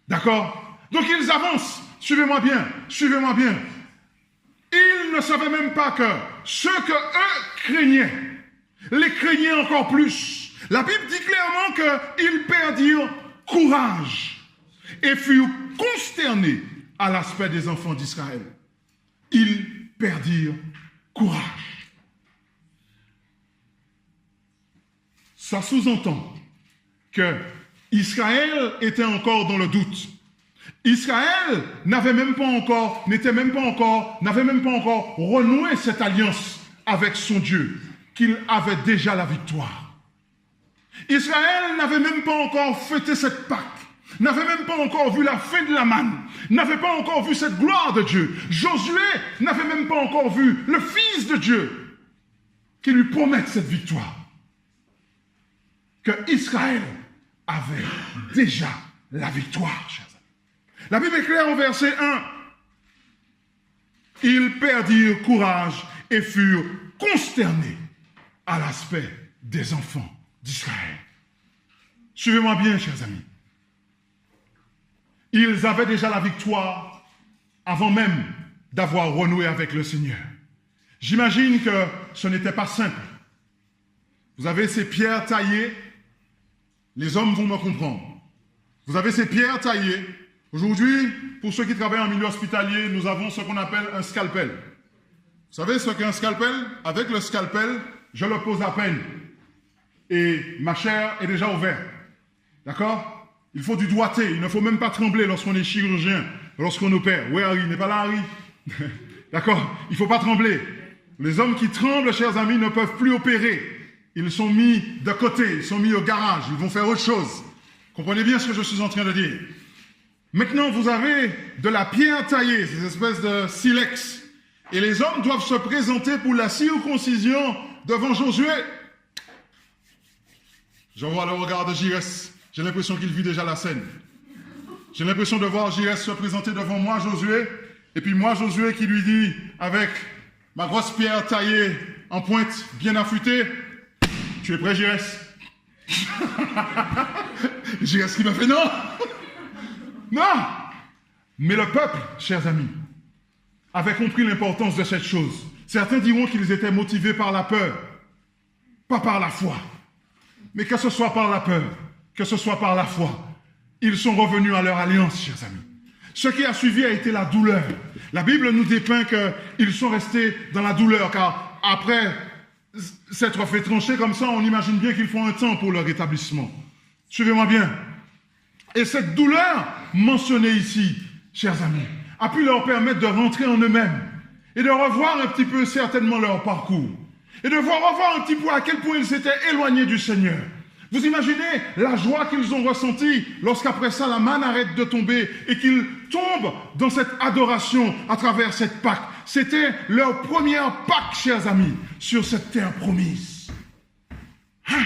D'accord? Donc ils avancent. Suivez-moi bien, suivez-moi bien. Ils ne savaient même pas que ceux que eux craignaient, les craignaient encore plus. La Bible dit clairement qu'ils perdirent courage et furent consternés à l'aspect des enfants d'Israël. Ils perdirent courage. Ça sous-entend que Israël était encore dans le doute. Israël n'avait même pas encore renoué cette alliance avec son Dieu, qu'il avait déjà la victoire. Israël n'avait même pas encore fêté cette Pâque, n'avait même pas encore vu la fin de la manne, n'avait pas encore vu cette gloire de Dieu. Josué n'avait même pas encore vu le Fils de Dieu qui lui promette cette victoire. Que Israël avait déjà la victoire, chers amis. La Bible est claire au verset 1. Ils perdirent courage et furent consternés à l'aspect des enfants d'Israël. Suivez-moi bien, chers amis. Ils avaient déjà la victoire avant même d'avoir renoué avec le Seigneur. J'imagine que ce n'était pas simple. Vous avez ces pierres taillées. Les hommes vont me comprendre. Vous avez ces pierres taillées. Aujourd'hui, pour ceux qui travaillent en milieu hospitalier, nous avons ce qu'on appelle un scalpel. Vous savez ce qu'est un scalpel? Avec le scalpel, je le pose à peine. Et ma chair est déjà ouverte. D'accord? Il faut du doigté. Il ne faut même pas trembler lorsqu'on est chirurgien, lorsqu'on opère. Oui, Harry, n'est pas là, Harry? D'accord? Il ne faut pas trembler. Les hommes qui tremblent, chers amis, ne peuvent plus opérer. Ils sont mis de côté, ils sont mis au garage, ils vont faire autre chose. Comprenez bien ce que je suis en train de dire. Maintenant, vous avez de la pierre taillée, ces espèces de silex. Et les hommes doivent se présenter pour la circoncision devant Josué. Je vois le regard de Jires. J'ai l'impression qu'il vit déjà la scène. J'ai l'impression de voir Jires se présenter devant moi, Josué, et puis moi, Josué, qui lui dit, avec ma grosse pierre taillée en pointe, bien affûtée, tu es prêt, Jires? Jires qui m'a fait non. Non. Mais le peuple, chers amis, avait compris l'importance de cette chose. Certains diront qu'ils étaient motivés par la peur, pas par la foi. Mais que ce soit par la peur, que ce soit par la foi, ils sont revenus à leur alliance, chers amis. Ce qui a suivi a été la douleur. La Bible nous dépeint qu'ils sont restés dans la douleur, car après s'être fait trancher comme ça, on imagine bien qu'il faut un temps pour leur rétablissement. Suivez-moi bien. Et cette douleur mentionnée ici, chers amis, a pu leur permettre de rentrer en eux-mêmes et de revoir un petit peu certainement leur parcours et de revoir un petit peu à quel point ils s'étaient éloignés du Seigneur. Vous imaginez la joie qu'ils ont ressentie lorsqu'après ça la manne arrête de tomber et qu'ils tombent dans cette adoration à travers cette Pâque. C'était leur première Pâque, chers amis, sur cette terre promise. Hein?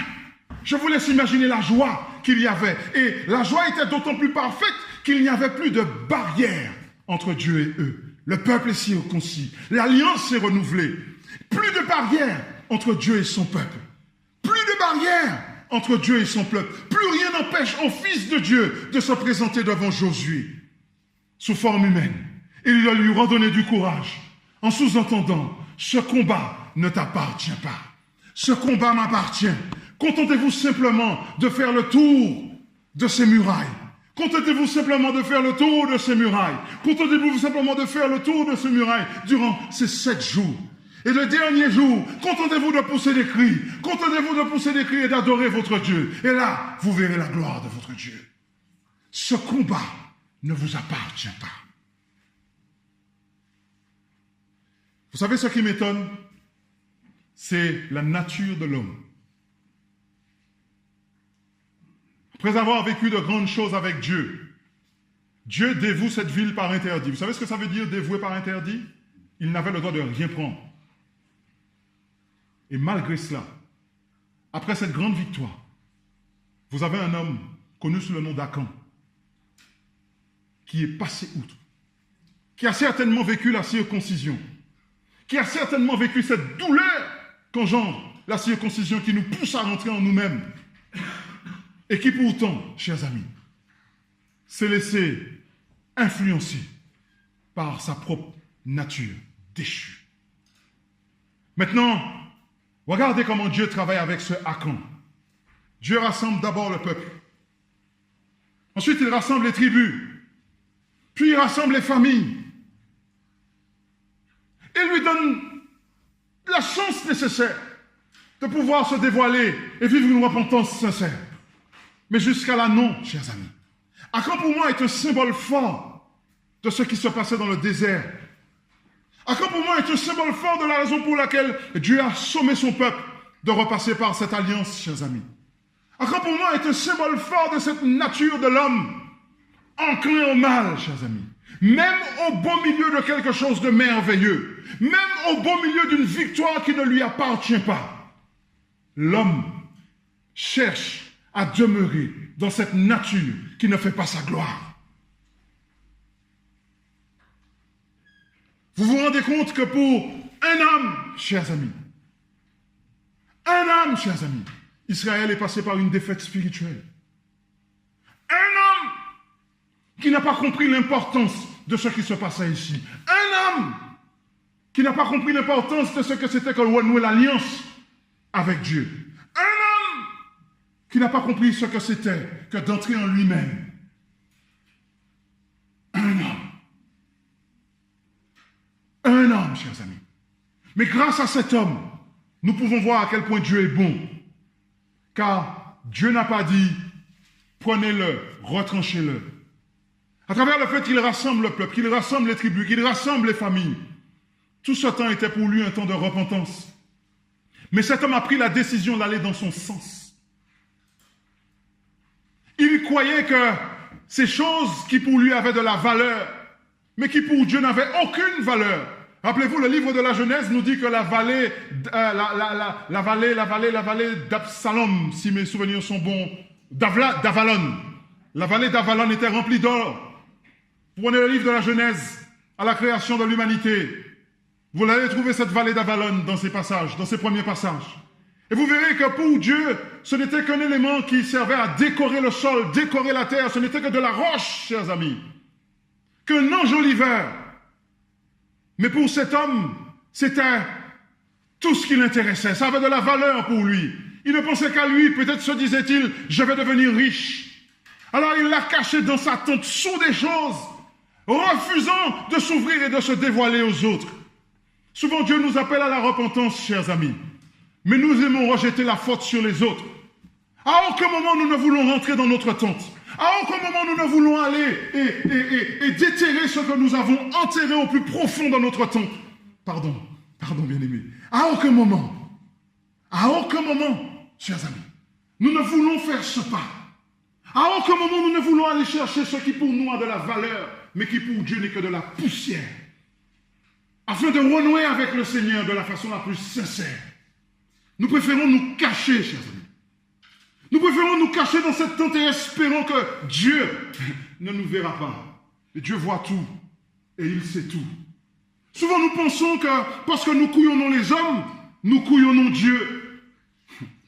Je vous laisse imaginer la joie qu'il y avait. Et la joie était d'autant plus parfaite qu'il n'y avait plus de barrière entre Dieu et eux. Le peuple est circoncis. L'alliance s'est renouvelée. Plus de barrière entre Dieu et son peuple. Plus de barrière entre Dieu et son peuple. Plus rien n'empêche au Fils de Dieu de se présenter devant Josué sous forme humaine. Il doit lui redonner du courage en sous-entendant, ce combat ne t'appartient pas. Ce combat m'appartient. Contentez-vous simplement de faire le tour de ces murailles. Contentez-vous simplement de faire le tour de ces murailles. Contentez-vous simplement de faire le tour de ces murailles durant ces 7 jours. Et le dernier jour, contentez-vous de pousser des cris. Contentez-vous de pousser des cris et d'adorer votre Dieu. Et là, vous verrez la gloire de votre Dieu. Ce combat ne vous appartient pas. Vous savez ce qui m'étonne? C'est la nature de l'homme. Après avoir vécu de grandes choses avec Dieu, Dieu dévoue cette ville par interdit. Vous savez ce que ça veut dire, dévouer par interdit? Il n'avait le droit de rien prendre. Et malgré cela, après cette grande victoire, vous avez un homme connu sous le nom d'Akan, qui est passé outre, qui a certainement vécu la circoncision, qui a certainement vécu cette douleur qu'engendre la circoncision qui nous pousse à rentrer en nous-mêmes, et qui pourtant, chers amis, s'est laissé influencer par sa propre nature déchue. Maintenant, regardez comment Dieu travaille avec ce Akan. Dieu rassemble d'abord le peuple. Ensuite, il rassemble les tribus. Puis il rassemble les familles. Il lui donne la chance nécessaire de pouvoir se dévoiler et vivre une repentance sincère. Mais jusqu'à là, non, chers amis. Akan, pour moi, est un symbole fort de ce qui se passait dans le désert. Akan, pour moi, est un symbole fort de la raison pour laquelle Dieu a sommé son peuple de repasser par cette alliance, chers amis. Akan, pour moi, est un symbole fort de cette nature de l'homme, enclin au mal, chers amis. Même au beau milieu de quelque chose de merveilleux, même au beau milieu d'une victoire qui ne lui appartient pas, l'homme cherche à demeurer dans cette nature qui ne fait pas sa gloire. Vous vous rendez compte que pour un homme, chers amis, Israël est passé par une défaite spirituelle. Un homme qui n'a pas compris l'importance de ce qui se passait ici. Un homme qui n'a pas compris l'importance de ce que c'était que renouer l'alliance avec Dieu. Un homme qui n'a pas compris ce que c'était que d'entrer en lui-même. Un homme, chers amis. Mais grâce à cet homme, nous pouvons voir à quel point Dieu est bon. Car Dieu n'a pas dit, prenez-le, retranchez-le. À travers le fait qu'il rassemble le peuple, qu'il rassemble les tribus, qu'il rassemble les familles, tout ce temps était pour lui un temps de repentance. Mais cet homme a pris la décision d'aller dans son sens. Il croyait que ces choses qui pour lui avaient de la valeur, mais qui pour Dieu n'avaient aucune valeur. Rappelez-vous, le livre de la Genèse nous dit que la vallée d'Absalom, si mes souvenirs sont bons, d'Avalon, La vallée d'Avalon était remplie d'or. Vous prenez le livre de la Genèse, à la création de l'humanité. Vous allez trouver cette vallée d'Avalon dans ces passages, dans ces premiers passages. Et vous verrez que pour Dieu, ce n'était qu'un élément qui servait à décorer le sol, décorer la terre. Ce n'était que de la roche, chers amis. Qu'un enjoliveur. Mais pour cet homme, c'était tout ce qui l'intéressait. Ça avait de la valeur pour lui. Il ne pensait qu'à lui. Peut-être se disait-il, je vais devenir riche. Alors il l'a caché dans sa tente sous des choses, refusant de s'ouvrir et de se dévoiler aux autres. Souvent Dieu nous appelle à la repentance, chers amis. Mais nous aimons rejeter la faute sur les autres. À aucun moment nous ne voulons rentrer dans notre tente. À aucun moment nous ne voulons aller et déterrer ce que nous avons enterré au plus profond dans notre tente. Pardon bien-aimés. À aucun moment, chers amis, nous ne voulons faire ce pas. À aucun moment nous ne voulons aller chercher ce qui pour nous a de la valeur, mais qui pour Dieu n'est que de la poussière. Afin de renouer avec le Seigneur de la façon la plus sincère. Nous préférons nous cacher, chers amis. Nous préférons nous cacher dans cette tente et espérons que Dieu ne nous verra pas. Mais Dieu voit tout et il sait tout. Souvent nous pensons que parce que nous couillonnons les hommes, nous couillonnons Dieu.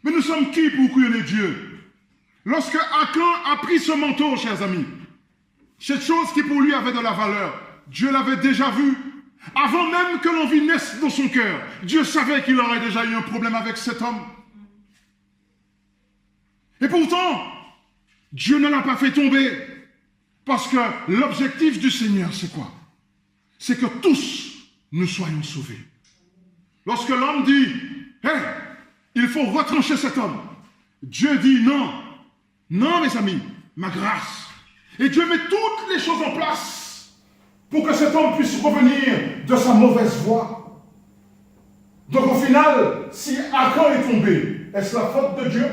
Mais nous sommes qui pour couillonner Dieu? Lorsque Achan a pris ce manteau, chers amis, cette chose qui pour lui avait de la valeur, Dieu l'avait déjà vue. Avant même que l'envie naisse dans son cœur, Dieu savait qu'il aurait déjà eu un problème avec cet homme. Et pourtant, Dieu ne l'a pas fait tomber. Parce que l'objectif du Seigneur, c'est quoi? C'est que tous nous soyons sauvés. Lorsque l'homme dit, « Hey, il faut retrancher cet homme », Dieu dit, « Non, non mes amis, ma grâce. » Et Dieu met toutes les choses en place pour que cet homme puisse revenir de sa mauvaise voie. Donc au final, si Achan est tombé, est-ce la faute de Dieu?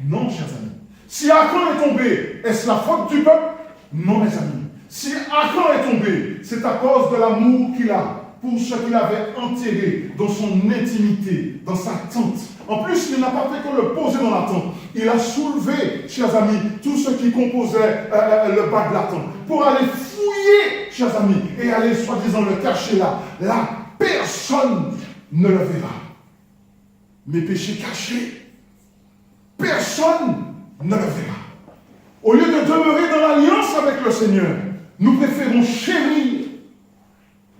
Non, chers amis. Si Achan est tombé, est-ce la faute du peuple? Non, mes amis. Si Achan est tombé, c'est à cause de l'amour qu'il a pour ce qu'il avait enterré dans son intimité, dans sa tente. En plus, il n'a pas fait que le poser dans la tente. Il a soulevé, chers amis, tout ce qui composait le bas de la tente pour aller fouiller, chers amis, et aller soi-disant le cacher là. Là, personne ne le verra. Mes péchés cachés, personne ne le verra. Au lieu de demeurer dans l'alliance avec le Seigneur, nous préférons chérir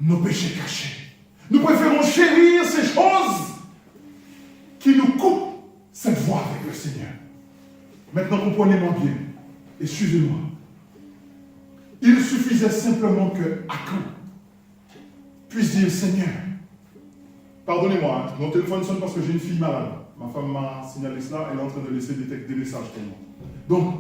nos péchés cachés. Nous préférons chérir ces choses qui nous coupent cette voie avec le Seigneur. Maintenant, comprenez-moi bien et suivez-moi. Il suffisait simplement que Achan puisse dire, Seigneur, pardonnez-moi, mon téléphone sonne parce que j'ai une fille malade. Ma femme m'a signalé cela, elle est en train de laisser des messages pour moi. Donc,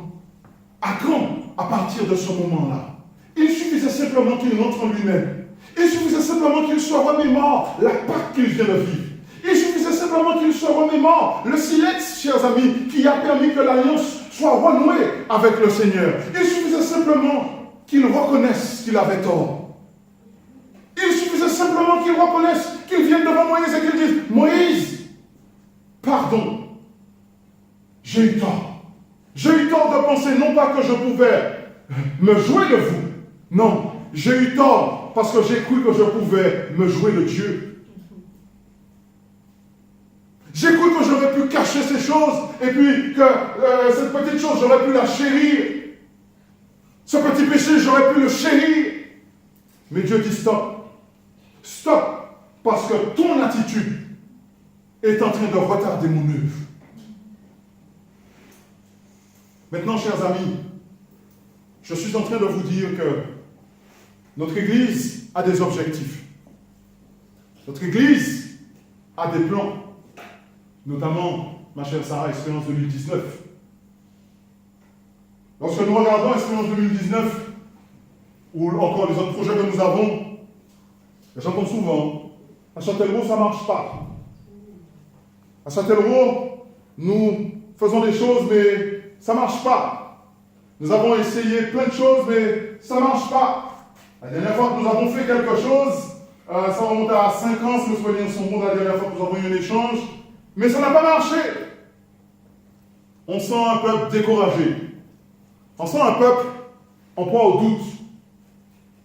Achan, à partir de ce moment-là, il suffisait simplement qu'il rentre en lui-même. Il suffisait simplement qu'il se remémore la Pâque qu'il vient de vivre. Il suffisait simplement qu'il se remémore le silex, chers amis, qui a permis que l'alliance soit renouée avec le Seigneur. Il suffisait simplement qu'il reconnaisse qu'il avait tort. Il suffisait simplement qu'il reconnaisse qu'il vienne devant Moïse et qu'il dise, Moïse, pardon, j'ai eu tort. J'ai eu tort de penser non pas que je pouvais me jouer de vous. Non, j'ai eu tort parce que j'ai cru que je pouvais me jouer de Dieu. J'ai cru que j'aurais pu cacher ces choses et puis que cette petite chose, j'aurais pu la chérir. Ce petit péché, j'aurais pu le chérir. Mais Dieu dit stop. Stop. Parce que ton attitude est en train de retarder mon œuvre. Maintenant, chers amis, je suis en train de vous dire que notre Église a des objectifs. Notre Église a des plans. Notamment, ma chère Sarah, Espérance 2019. Lorsque nous regardons Espérance 2019, ou encore les autres projets que nous avons, j'entends souvent, à Châtellerault, ça ne marche pas. À Châtellerault, nous faisons des choses, mais ça ne marche pas. Nous avons essayé plein de choses, mais ça ne marche pas. La dernière fois que nous avons fait quelque chose, ça remonte à 5 ans, si mes souvenirs sont bons, la dernière fois que nous avons eu un échange, mais ça n'a pas marché. On sent un peuple découragé. On sent un peuple en proie au doute.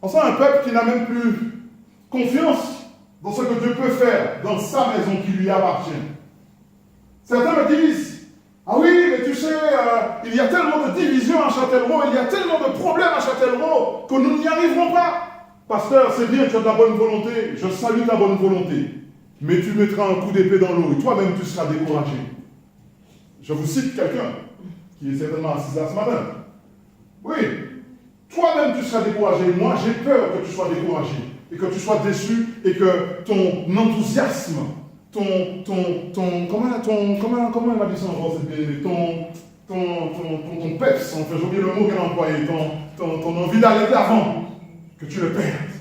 On sent un peuple qui n'a même plus confiance dans ce que Dieu peut faire dans sa maison qui lui appartient. Certains me disent, ah oui, mais tu sais, il y a tellement de divisions à Châtellerault, il y a tellement de problèmes à Châtellerault que nous n'y arriverons pas. Pasteur, c'est bien, tu as de la bonne volonté, je salue ta bonne volonté, mais tu mettras un coup d'épée dans l'eau et toi-même tu seras découragé. Je vous cite quelqu'un qui est certainement assis là ce matin. Oui, toi-même tu seras découragé, moi j'ai peur que tu sois découragé et que tu sois déçu et que ton enthousiasme, comment elle m'a dit ça en français, ton peps, enfin j'ai oublié le mot qu'elle a employé, ton envie d'aller de l'avant, que tu le perdes.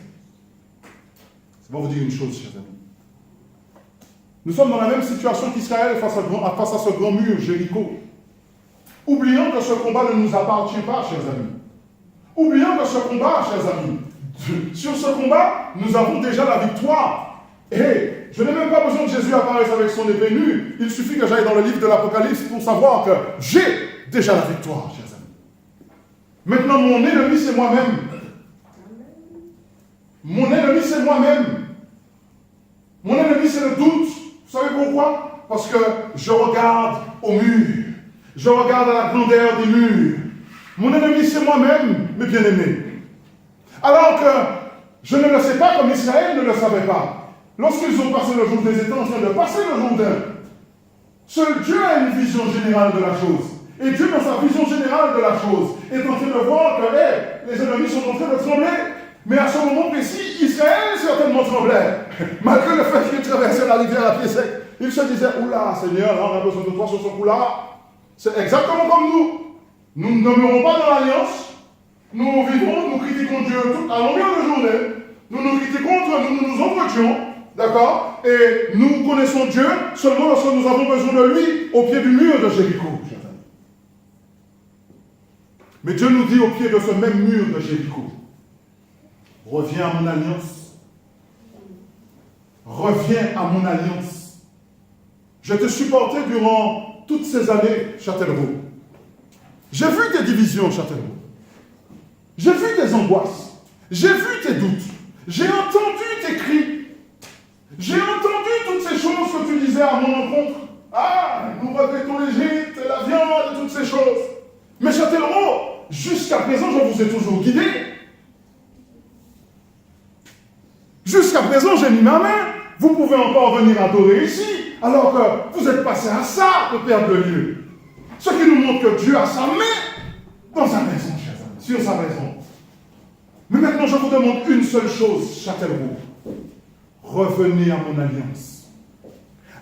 Ça va vous dire une chose, chers amis. Nous sommes dans la même situation qu'Israël face à ce grand mur, Jéricho. Oublions que ce combat ne nous appartient pas, chers amis. Oublions que ce combat, chers amis, sur ce combat, nous avons déjà la victoire. Et je n'ai même pas besoin que Jésus apparaisse avec son épée nue. Il suffit que j'aille dans le livre de l'Apocalypse pour savoir que j'ai déjà la victoire, chers amis. Maintenant, mon ennemi, c'est moi-même. Mon ennemi, c'est moi-même. Mon ennemi, c'est le doute. Vous savez pourquoi? Parce que je regarde au mur. Je regarde à la grandeur des murs. Mon ennemi, c'est moi-même, mes bien-aimés. Alors que je ne le sais pas comme Israël ne le savait pas. Lorsqu'ils ont passé le jour des étangs, en train de passer le Jourdain, seul Dieu a une vision générale de la chose. Et Dieu, dans sa vision générale de la chose, est en train de voir que les ennemis sont en train de trembler. Mais à ce moment précis, Israël certainement tremblait. Malgré le fait qu'il traversait la rivière à pied sec, il se disait, oula, Seigneur, là, on a besoin de toi sur ce coup-là. C'est exactement comme nous. Nous ne demeurons pas dans l'alliance. Nous vivons, nous critiquons Dieu à longueur de journée. Nous nous critiquons, nous nous entretuons. D'accord? Et nous connaissons Dieu seulement lorsque nous avons besoin de lui au pied du mur de Jéricho. Mais Dieu nous dit au pied de ce même mur de Jéricho, reviens à mon alliance. Reviens à mon alliance. Je t'ai supporté durant toutes ces années, Châtellerault. J'ai vu tes divisions, Châtellerault. J'ai vu tes angoisses. J'ai vu tes doutes. J'ai entendu tes cris. J'ai entendu toutes ces choses que tu disais à mon encontre. Ah, nous regrettons l'Égypte, la viande, toutes ces choses. Mais Châtellerault, jusqu'à présent, je vous ai toujours guidé. Jusqu'à présent, j'ai mis ma main. Vous pouvez encore venir adorer ici, alors que vous êtes passé à ça de perdre le lieu. Ce qui nous montre que Dieu a sa main dans sa maison, chers amis, sur sa maison. Mais maintenant, je vous demande une seule chose, Châtellerault. Revenez à mon alliance.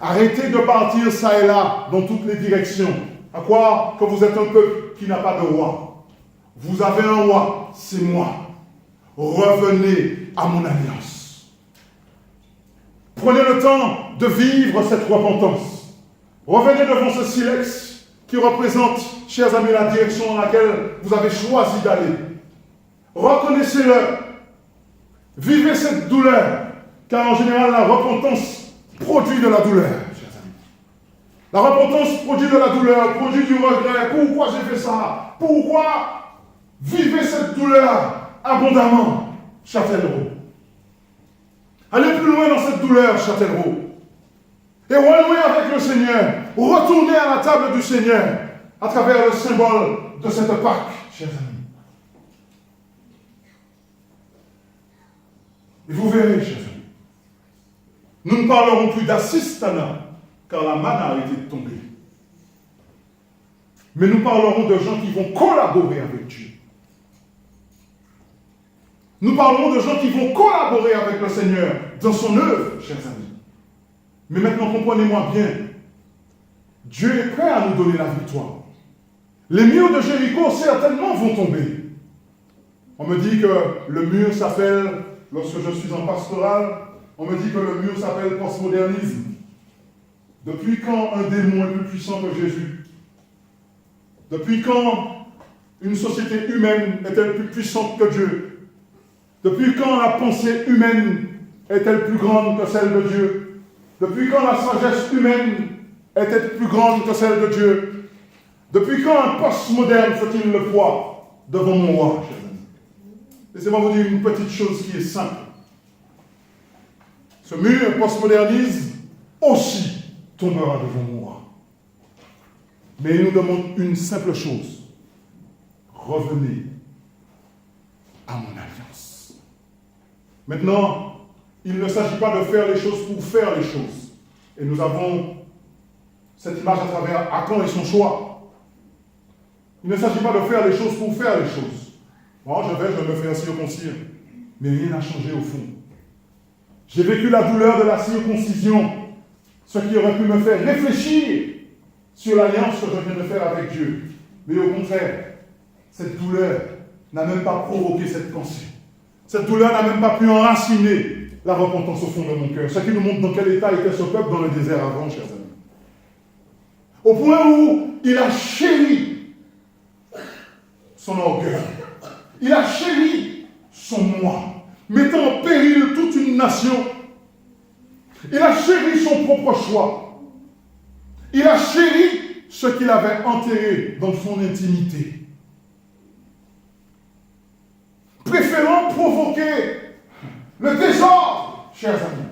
Arrêtez de partir ça et là, dans toutes les directions. À quoi? Que vous êtes un peuple qui n'a pas de roi. Vous avez un roi, c'est moi. Revenez à mon alliance. Prenez le temps de vivre cette repentance. Revenez devant ce silex qui représente, chers amis, la direction dans laquelle vous avez choisi d'aller. Reconnaissez-le. Vivez cette douleur, car en général, la repentance produit de la douleur, chers amis. La repentance produit de la douleur, produit du regret. Pourquoi j'ai fait ça? Pourquoi? Vivez cette douleur abondamment, Châtellerault. Allez plus loin dans cette douleur, Châtellerault. Et renouez avec le Seigneur. Retournez à la table du Seigneur à travers le symbole de cette Pâque, chers amis. Et vous verrez, chers amis, nous ne parlerons plus d'assistanat, car la manne a été tombée. Mais nous parlerons de gens qui vont collaborer avec Dieu. Nous parlerons de gens qui vont collaborer avec le Seigneur dans son œuvre, chers amis. Mais maintenant, comprenez-moi bien. Dieu est prêt à nous donner la victoire. Les murs de Jéricho, certainement, vont tomber. On me dit que le mur s'appelle, lorsque je suis en pastoral, on me dit que le mur s'appelle postmodernisme. Depuis quand un démon est plus puissant que Jésus? Depuis quand une société humaine est-elle plus puissante que Dieu? Depuis quand la pensée humaine est-elle plus grande que celle de Dieu? Depuis quand la sagesse humaine est-elle plus grande que celle de Dieu? Depuis quand un postmoderne faut-il le croire? devant mon roi, chers amis. Laissez-moi vous dire une petite chose qui est simple. Ce mur postmodernisme aussi tombera devant mon roi. Mais il nous demande une simple chose. Revenez à mon alliance. Maintenant, il ne s'agit pas de faire les choses pour faire les choses. Et nous avons cette image à travers Achan et son choix. Il ne s'agit pas de faire les choses pour faire les choses. Moi, je me fais circoncire. Mais rien n'a changé au fond. J'ai vécu la douleur de la circoncision, ce qui aurait pu me faire réfléchir sur l'alliance que je viens de faire avec Dieu. Mais au contraire, cette douleur n'a même pas provoqué cette pensée. Cette douleur n'a même pas pu enraciner la repentance au fond de mon cœur. Ce qui nous montre dans quel état était ce peuple dans le désert avant, chers amis. Au point où il a chéri son orgueil. Il a chéri son moi, mettant en péril toute une nation. Il a chéri son propre choix. Il a chéri ce qu'il avait enterré dans son intimité. Préférant provoquer le désordre, chers amis,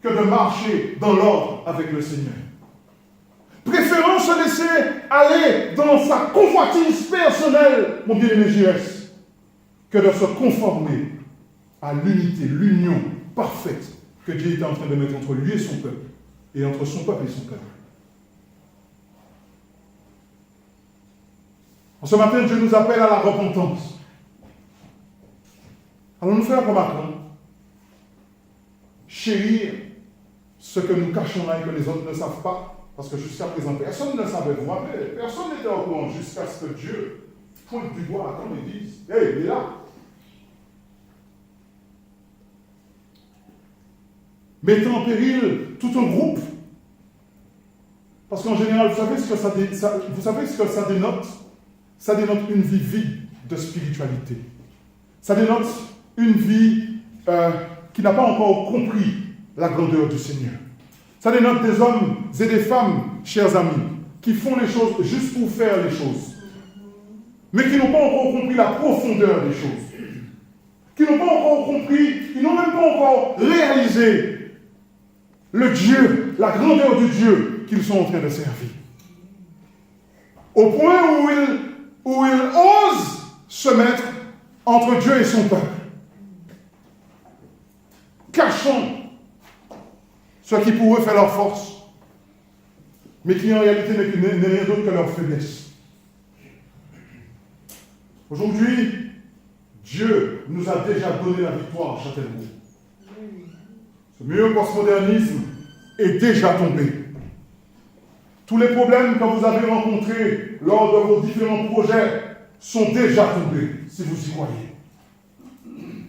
que de marcher dans l'ordre avec le Seigneur. Préférant se laisser aller dans sa convoitise personnelle, mon bien-aimé JS, que de se conformer à l'unité, l'union parfaite que Dieu était en train de mettre entre lui et son peuple, et entre son peuple et son peuple. En ce matin, Dieu nous appelle à la repentance. Allons-nous faire comme Achan, chérir ce que nous cachons là et que les autres ne savent pas, parce que jusqu'à présent, personne ne savait voir, personne n'était au courant jusqu'à ce que Dieu pointe du doigt Achan et dise « Hey, il est là !» Mettant en péril tout un groupe. Parce qu'en général, vous savez ce que ça dénote? Ça dénote une vie vide de spiritualité. Ça dénote une vie qui n'a pas encore compris la grandeur du Seigneur. Ça dénote des hommes et des femmes, chers amis, qui font les choses juste pour faire les choses, mais qui n'ont pas encore compris la profondeur des choses, qui n'ont pas encore compris, qui n'ont même pas encore réalisé le Dieu, la grandeur du Dieu qu'ils sont en train de servir. Au point où ils osent se mettre entre Dieu et son peuple, cachant ce qui pour eux fait leur force, mais qui en réalité n'est rien d'autre que leur faiblesse. Aujourd'hui, Dieu nous a déjà donné la victoire à Châtellerault. Ce mur postmodernisme est déjà tombé. Tous les problèmes que vous avez rencontrés lors de vos différents projets sont déjà tombés, si vous y croyez.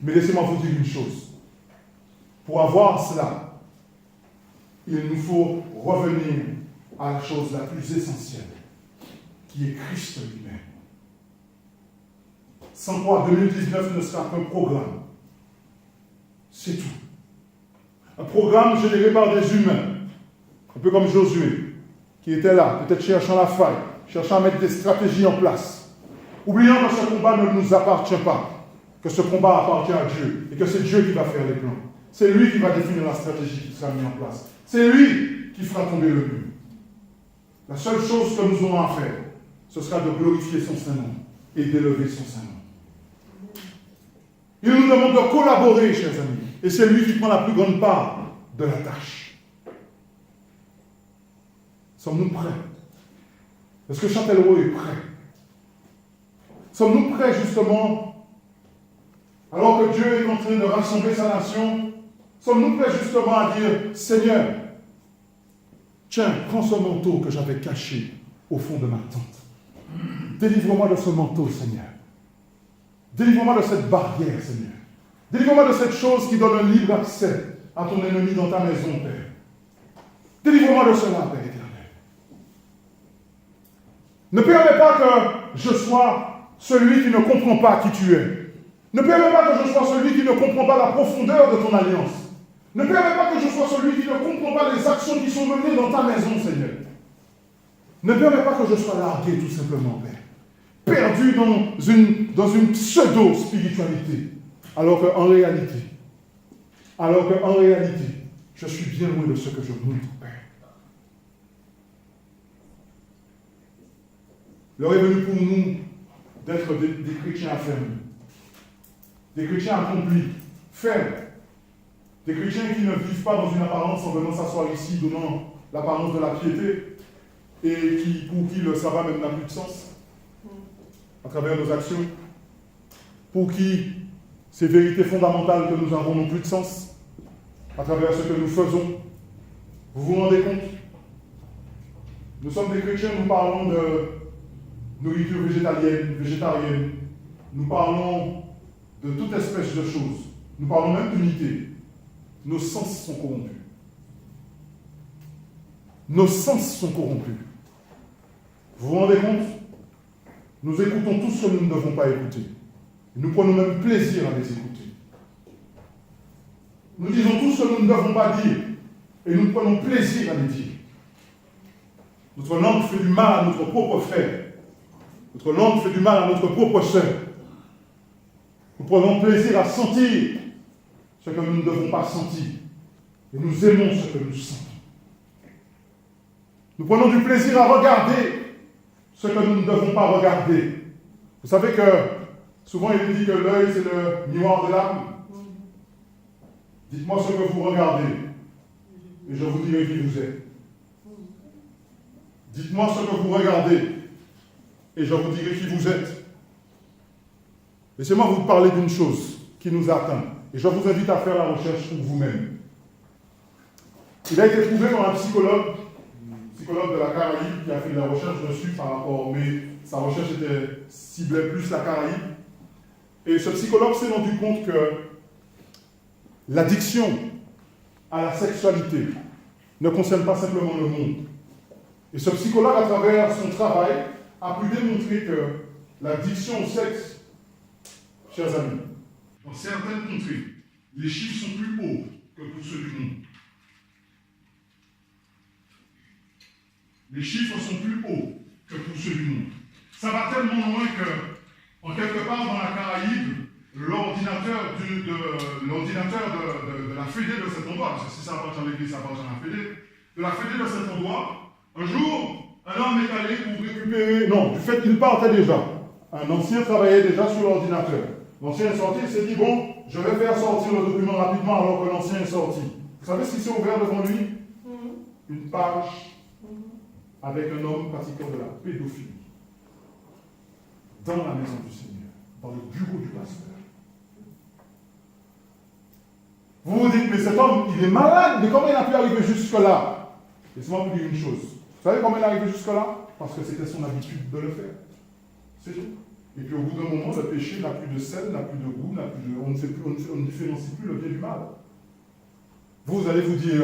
Mais laissez-moi vous dire une chose. Pour avoir cela, il nous faut revenir à la chose la plus essentielle, qui est Christ lui-même. Sans quoi 2019 ne sera qu'un programme. C'est tout. Un programme généré par des humains, un peu comme Josué, qui était là, peut-être cherchant la faille, cherchant à mettre des stratégies en place, oubliant que ce combat ne nous appartient pas, que ce combat appartient à Dieu, et que c'est Dieu qui va faire les plans. C'est lui qui va définir la stratégie qui sera mise en place. C'est lui qui fera tomber le mur. La seule chose que nous aurons à faire, ce sera de glorifier son Saint-Nom et d'élever son Saint-Nom. Il nous demande de collaborer, chers amis. Et c'est lui qui prend la plus grande part de la tâche. Sommes-nous prêts? Est-ce que Châtellerault est prêt? Sommes-nous prêts, justement, alors que Dieu est en train de rassembler sa nation, sommes-nous prêts, justement, à dire, Seigneur, tiens, prends ce manteau que j'avais caché au fond de ma tente. Délivre-moi de ce manteau, Seigneur. Délivre-moi de cette barrière, Seigneur. Délivre-moi de cette chose qui donne un libre accès à ton ennemi dans ta maison, Père. Délivre-moi de cela, Père éternel. Ne permets pas que je sois celui qui ne comprend pas qui tu es. Ne permets pas que je sois celui qui ne comprend pas la profondeur de ton alliance. Ne permets pas que je sois celui qui ne comprend pas les actions qui sont menées dans ta maison, Seigneur. Ne permets pas que je sois largué, tout simplement, Père. perdus dans une pseudo-spiritualité. Alors qu'en réalité, je suis bien loin de ce que je montre, Père. L'heure est venue pour nous d'être des chrétiens affermis, des chrétiens accomplis, fermes, des chrétiens qui ne vivent pas dans une apparence en venant s'asseoir ici, donnant l'apparence de la piété, et pour qui le sabbat même n'a plus de sens, à travers nos actions, pour qui ces vérités fondamentales que nous avons n'ont plus de sens, à travers ce que nous faisons. Vous vous rendez compte? Nous sommes des chrétiens, nous parlons de nourriture végétarienne, nous parlons de toute espèce de choses, nous parlons même d'unité. Nos sens sont corrompus. Nos sens sont corrompus. Vous vous rendez compte? Nous écoutons tout ce que nous ne devons pas écouter. Nous prenons même plaisir à les écouter. Nous disons tout ce que nous ne devons pas dire et nous prenons plaisir à les dire. Notre langue fait du mal à notre propre frère. Notre langue fait du mal à notre propre sœur. Nous prenons plaisir à sentir ce que nous ne devons pas sentir. Et nous aimons ce que nous sentons. Nous prenons du plaisir à regarder ce que nous ne devons pas regarder. Vous savez que souvent il est dit que l'œil c'est le miroir de l'âme. Dites-moi ce que vous regardez et je vous dirai qui vous êtes. Dites-moi ce que vous regardez et je vous dirai qui vous êtes. Laissez-moi vous parler d'une chose qui nous atteint et je vous invite à faire la recherche pour vous-même. Il a été trouvé par un psychologue de la Caraïbe qui a fait de la recherche dessus par rapport, mais sa recherche ciblait plus la Caraïbe. Et ce psychologue s'est rendu compte que l'addiction à la sexualité ne concerne pas simplement le monde. Et ce psychologue, à travers son travail, a pu démontrer que l'addiction au sexe, chers amis, dans certaines contrées, les chiffres sont plus hauts que pour ceux du monde. Les chiffres sont plus hauts que pour ceux du monde. Ça va tellement loin que, en quelque part dans la Caraïbe, l'ordinateur de la fédé de cet endroit, parce que si ça appartient à l'église, ça appartient à la fédé, de la fédé de cet endroit, un jour, un homme est allé pour récupérer, non, du fait qu'il partait déjà, un ancien travaillait déjà sur l'ordinateur. L'ancien est sorti, il s'est dit, bon, je vais faire sortir le document rapidement alors que l'ancien est sorti. Vous savez ce qui s'est ouvert devant lui? Une page avec un homme pratiquant de la pédophilie dans la maison du Seigneur, dans le bureau du pasteur. Vous vous dites, mais cet homme, il est malade, mais comment il a pu arriver jusque-là? Laissez-moi vous dire une chose. Vous savez comment il est arrivé jusque-là? Parce que c'était son habitude de le faire. C'est tout. Et puis au bout d'un moment, le péché n'a plus de sel, n'a plus de goût, on ne différencie plus le bien du mal. Vous allez vous dire,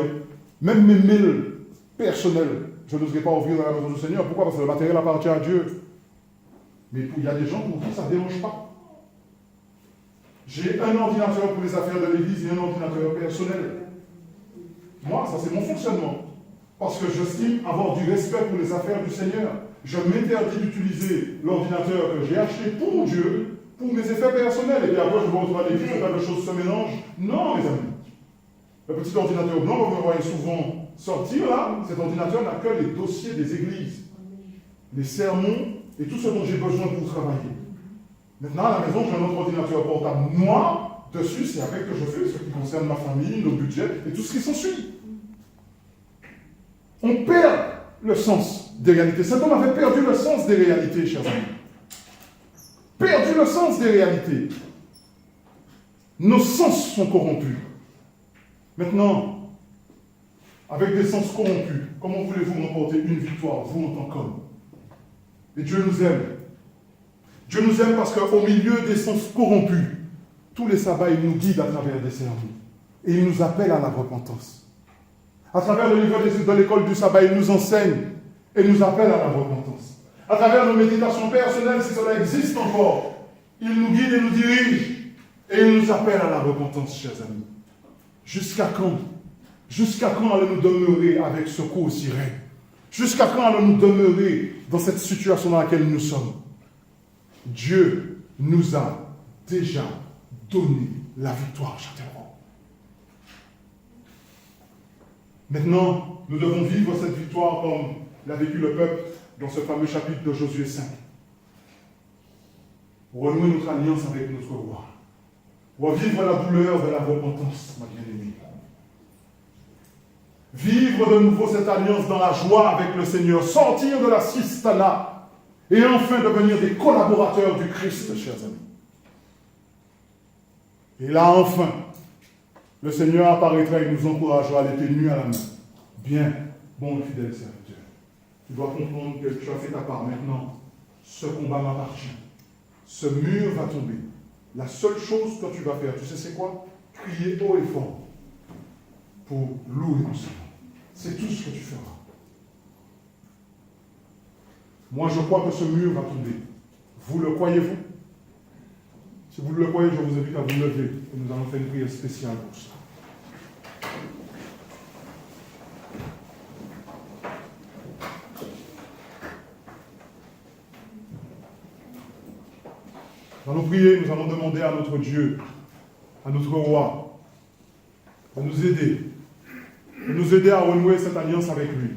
même mes mails personnels, je n'oserais pas ouvrir dans la maison du Seigneur. Pourquoi? Parce que le matériel appartient à Dieu. Mais il y a des gens pour qui ça ne dérange pas. J'ai un ordinateur pour les affaires de l'église et un ordinateur personnel. Moi, ça c'est mon fonctionnement. Parce que j'estime avoir du respect pour les affaires du Seigneur. Je m'interdis d'utiliser l'ordinateur que j'ai acheté pour Dieu, pour mes effets personnels. Et puis après, je me retrouve à l'église et les choses se mélangent. Non, mes amis. Le petit ordinateur blanc que vous voyez souvent sortir là, cet ordinateur n'a que les dossiers des églises, les sermons et tout ce dont j'ai besoin pour travailler. Maintenant, à la maison, j'ai un autre ordinateur portable. Moi, dessus, c'est avec que je fais ce qui concerne ma famille, nos budgets et tout ce qui s'ensuit. On perd le sens des réalités. Cet homme avait perdu le sens des réalités, chers amis. Perdu le sens des réalités. Nos sens sont corrompus. Maintenant, avec des sens corrompus, comment voulez-vous remporter une victoire, vous en tant qu'homme? Et Dieu nous aime. Dieu nous aime parce qu'au milieu des sens corrompus, tous les sabbats, il nous guide à travers des sermons. Et il nous appelle à la repentance. À travers le livre de l'école du sabbat, il nous enseigne et nous appelle à la repentance. À travers nos méditations personnelles, si cela existe encore, il nous guide et nous dirige. Et il nous appelle à la repentance, chers amis. Jusqu'à quand? Jusqu'à quand allons-nous demeurer avec ce coup aussi raide? Jusqu'à quand allons-nous demeurer dans cette situation dans laquelle nous sommes? Dieu nous a déjà donné la victoire, Châtellerault. Maintenant, nous devons vivre cette victoire comme l'a vécu le peuple dans ce fameux chapitre de Josué 5. Renouer notre alliance avec notre roi. Revivre la douleur de la repentance, ma bien-aimée. Vivre de nouveau cette alliance dans la joie avec le Seigneur. Sortir de la sistana. Et enfin devenir des collaborateurs du Christ, chers amis. Et là, enfin, le Seigneur apparaîtra et nous encouragera les ténus à la main. Bien, bon et fidèle serviteur. Tu dois comprendre que tu as fait ta part maintenant. Ce combat m'appartient. Ce mur va tomber. La seule chose que tu vas faire, tu sais c'est quoi? Crier haut et fort pour louer mon Seigneur. C'est tout ce que tu feras. Moi, je crois que ce mur va tomber. Vous le croyez-vous? Si vous le croyez, je vous invite à vous lever et nous allons faire une prière spéciale pour ça. Nous allons prier, nous allons demander à notre Dieu, à notre roi, de nous aider à renouer cette alliance avec lui,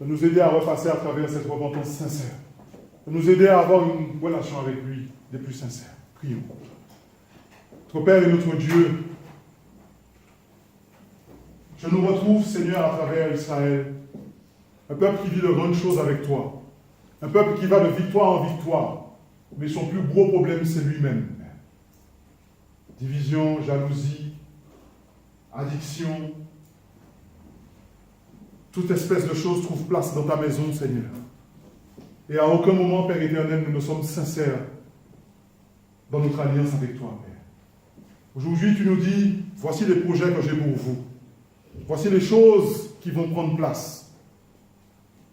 de nous aider à repasser à travers cette repentance sincère, de nous aider à avoir une relation avec lui des plus sincères. Prions. Notre Père et notre Dieu, je nous retrouve, Seigneur, à travers Israël, un peuple qui vit de grandes choses avec toi, un peuple qui va de victoire en victoire, mais son plus gros problème, c'est lui-même. Division, jalousie, addiction, toute espèce de choses trouve place dans ta maison, Seigneur. Et à aucun moment, Père éternel, nous ne sommes sincères dans notre alliance avec toi, Père. Aujourd'hui, tu nous dis, voici les projets que j'ai pour vous. Voici les choses qui vont prendre place.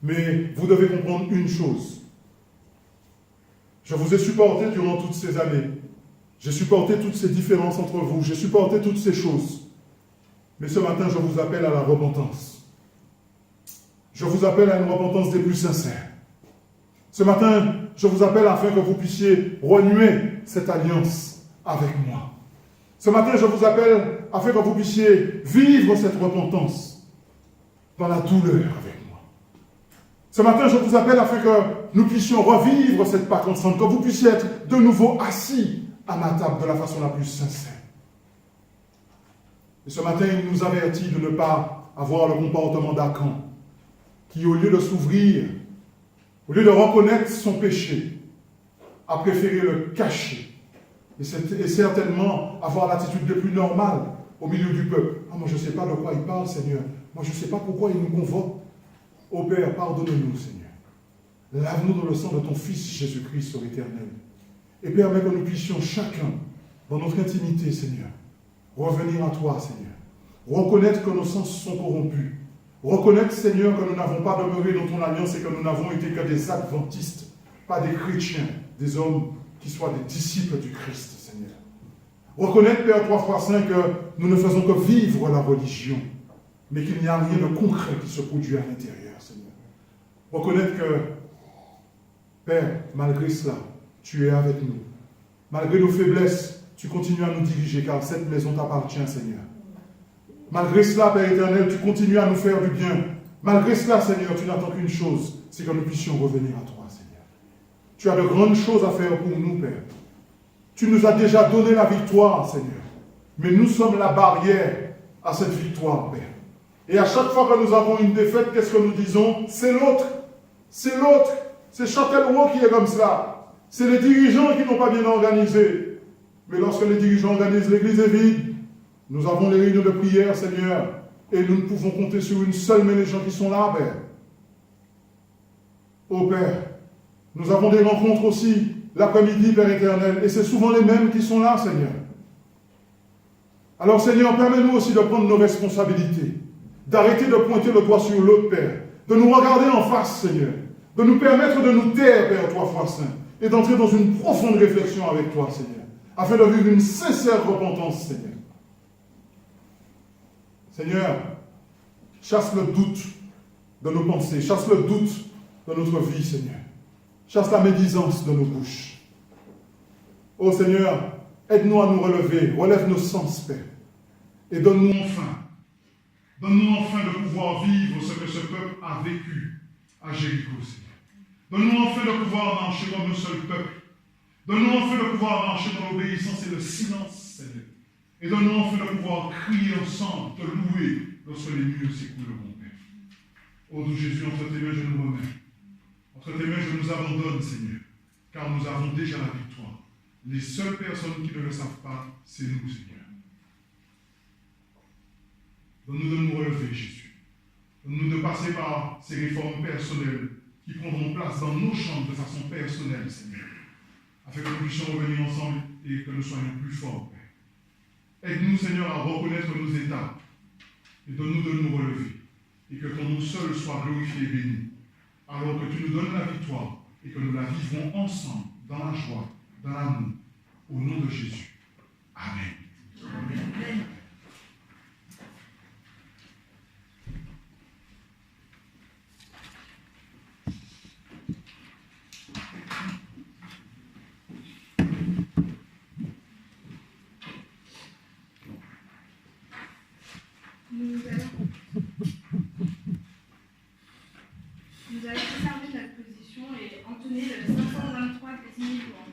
Mais vous devez comprendre une chose. Je vous ai supporté durant toutes ces années. J'ai supporté toutes ces différences entre vous. J'ai supporté toutes ces choses. Mais ce matin, je vous appelle à la repentance. Je vous appelle à une repentance des plus sincères. Ce matin, je vous appelle afin que vous puissiez renouer cette alliance avec moi. Ce matin, je vous appelle afin que vous puissiez vivre cette repentance dans la douleur avec moi. Ce matin, je vous appelle afin que nous puissions revivre cette Pâque ensemble, que vous puissiez être de nouveau assis à ma table de la façon la plus sincère. Et ce matin, il nous avertit de ne pas avoir le comportement d'Acan, qui au lieu de s'ouvrir, au lieu de reconnaître son péché, a préféré le cacher. Et certainement avoir l'attitude la plus normale au milieu du peuple. Ah, moi je ne sais pas de quoi il parle, Seigneur. Moi je ne sais pas pourquoi il nous convoque. Ô Père, pardonne-nous, Seigneur. Lave-nous dans le sang de ton Fils Jésus-Christ, ô Éternel. Et permets que nous puissions chacun, dans notre intimité, Seigneur, revenir à toi, Seigneur. Reconnaître que nos sens sont corrompus. Reconnaître, Seigneur, que nous n'avons pas demeuré dans ton alliance et que nous n'avons été que des adventistes, pas des chrétiens, des hommes qui soient des disciples du Christ, Seigneur. Reconnaître, Père, 3 fois Saint, que nous ne faisons que vivre la religion, mais qu'il n'y a rien de concret qui se produit à l'intérieur, Seigneur. Reconnaître que, Père, malgré cela, tu es avec nous. Malgré nos faiblesses, tu continues à nous diriger, car cette maison t'appartient, Seigneur. Malgré cela, Père éternel, tu continues à nous faire du bien. Malgré cela, Seigneur, tu n'attends qu'une chose, c'est que nous puissions revenir à toi, Seigneur. Tu as de grandes choses à faire pour nous, Père. Tu nous as déjà donné la victoire, Seigneur. Mais nous sommes la barrière à cette victoire, Père. Et à chaque fois que nous avons une défaite, qu'est-ce que nous disons? C'est l'autre. C'est l'autre. C'est Châtellerault qui est comme ça. C'est les dirigeants qui n'ont pas bien organisé. Mais lorsque les dirigeants organisent, l'église est vide. Nous avons les réunions de prière, Seigneur. Et nous ne pouvons compter sur une seule, mais les gens qui sont là, Père. Ô Père, nous avons des rencontres aussi l'après-midi, Père éternel, et c'est souvent les mêmes qui sont là, Seigneur. Alors, Seigneur, permets-nous aussi de prendre nos responsabilités, d'arrêter de pointer le doigt sur l'autre, Père, de nous regarder en face, Seigneur, de nous permettre de nous taire, Père, 3 fois Saint, et d'entrer dans une profonde réflexion avec toi, Seigneur, afin de vivre une sincère repentance, Seigneur. Seigneur, chasse le doute de nos pensées, chasse le doute de notre vie, Seigneur. Chasse la médisance de nos bouches. Ô Seigneur, aide-nous à nous relever, relève nos sens, Père. Et donne-nous Donne-nous enfin de pouvoir vivre ce que ce peuple a vécu à Jéricho, Seigneur. Donne-nous enfin de pouvoir marcher comme un seul peuple. Donne-nous enfin de pouvoir marcher dans l'obéissance et le silence, Seigneur. Et donne-nous enfin de pouvoir crier ensemble, te louer lorsque les murs s'écrouleront, Père. Ô Dieu Jésus, entre tes mains je nous remets. Entre tes mains je nous abandonne, Seigneur, car nous avons déjà la victoire. Les seules personnes qui ne le savent pas, c'est nous, Seigneur. Donne-nous de nous relever, Jésus. Donne-nous de passer par ces réformes personnelles qui prendront place dans nos chambres de façon personnelle, Seigneur, afin que nous puissions revenir ensemble et que nous soyons plus forts, Père. Aide-nous, Seigneur, à reconnaître nos états et donne-nous de nous relever et que ton nom seul soit glorifié et béni, alors que tu nous donnes la victoire et que nous la vivrons ensemble, dans la joie, dans l'amour, au nom de Jésus. Amen. Amen. Nous allons conserver notre position et entonner le 523 des Mille louanges.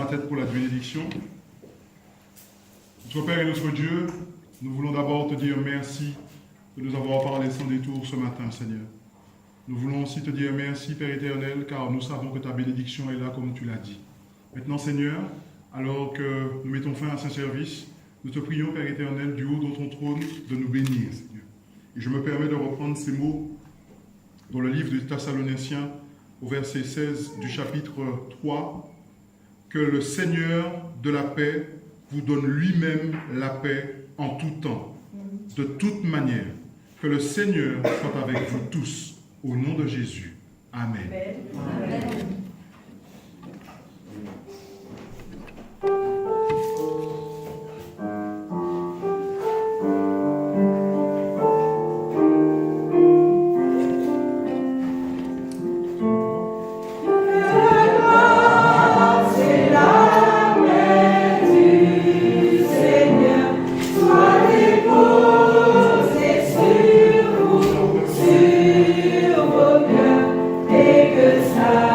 ma tête pour la bénédiction. Notre Père et notre Dieu, nous voulons d'abord te dire merci de nous avoir parlé sans détour ce matin, Seigneur. Nous voulons aussi te dire merci, Père éternel, car nous savons que ta bénédiction est là comme tu l'as dit. Maintenant, Seigneur, alors que nous mettons fin à ce service, nous te prions, Père éternel, du haut de ton trône, de nous bénir, Seigneur. Et je me permets de reprendre ces mots dans le livre de Thessaloniciens, au verset 16 du chapitre 3, que le Seigneur de la paix vous donne lui-même la paix en tout temps, de toute manière. Que le Seigneur soit avec vous tous, au nom de Jésus. Amen. Amen. Sur vos cœurs et que ça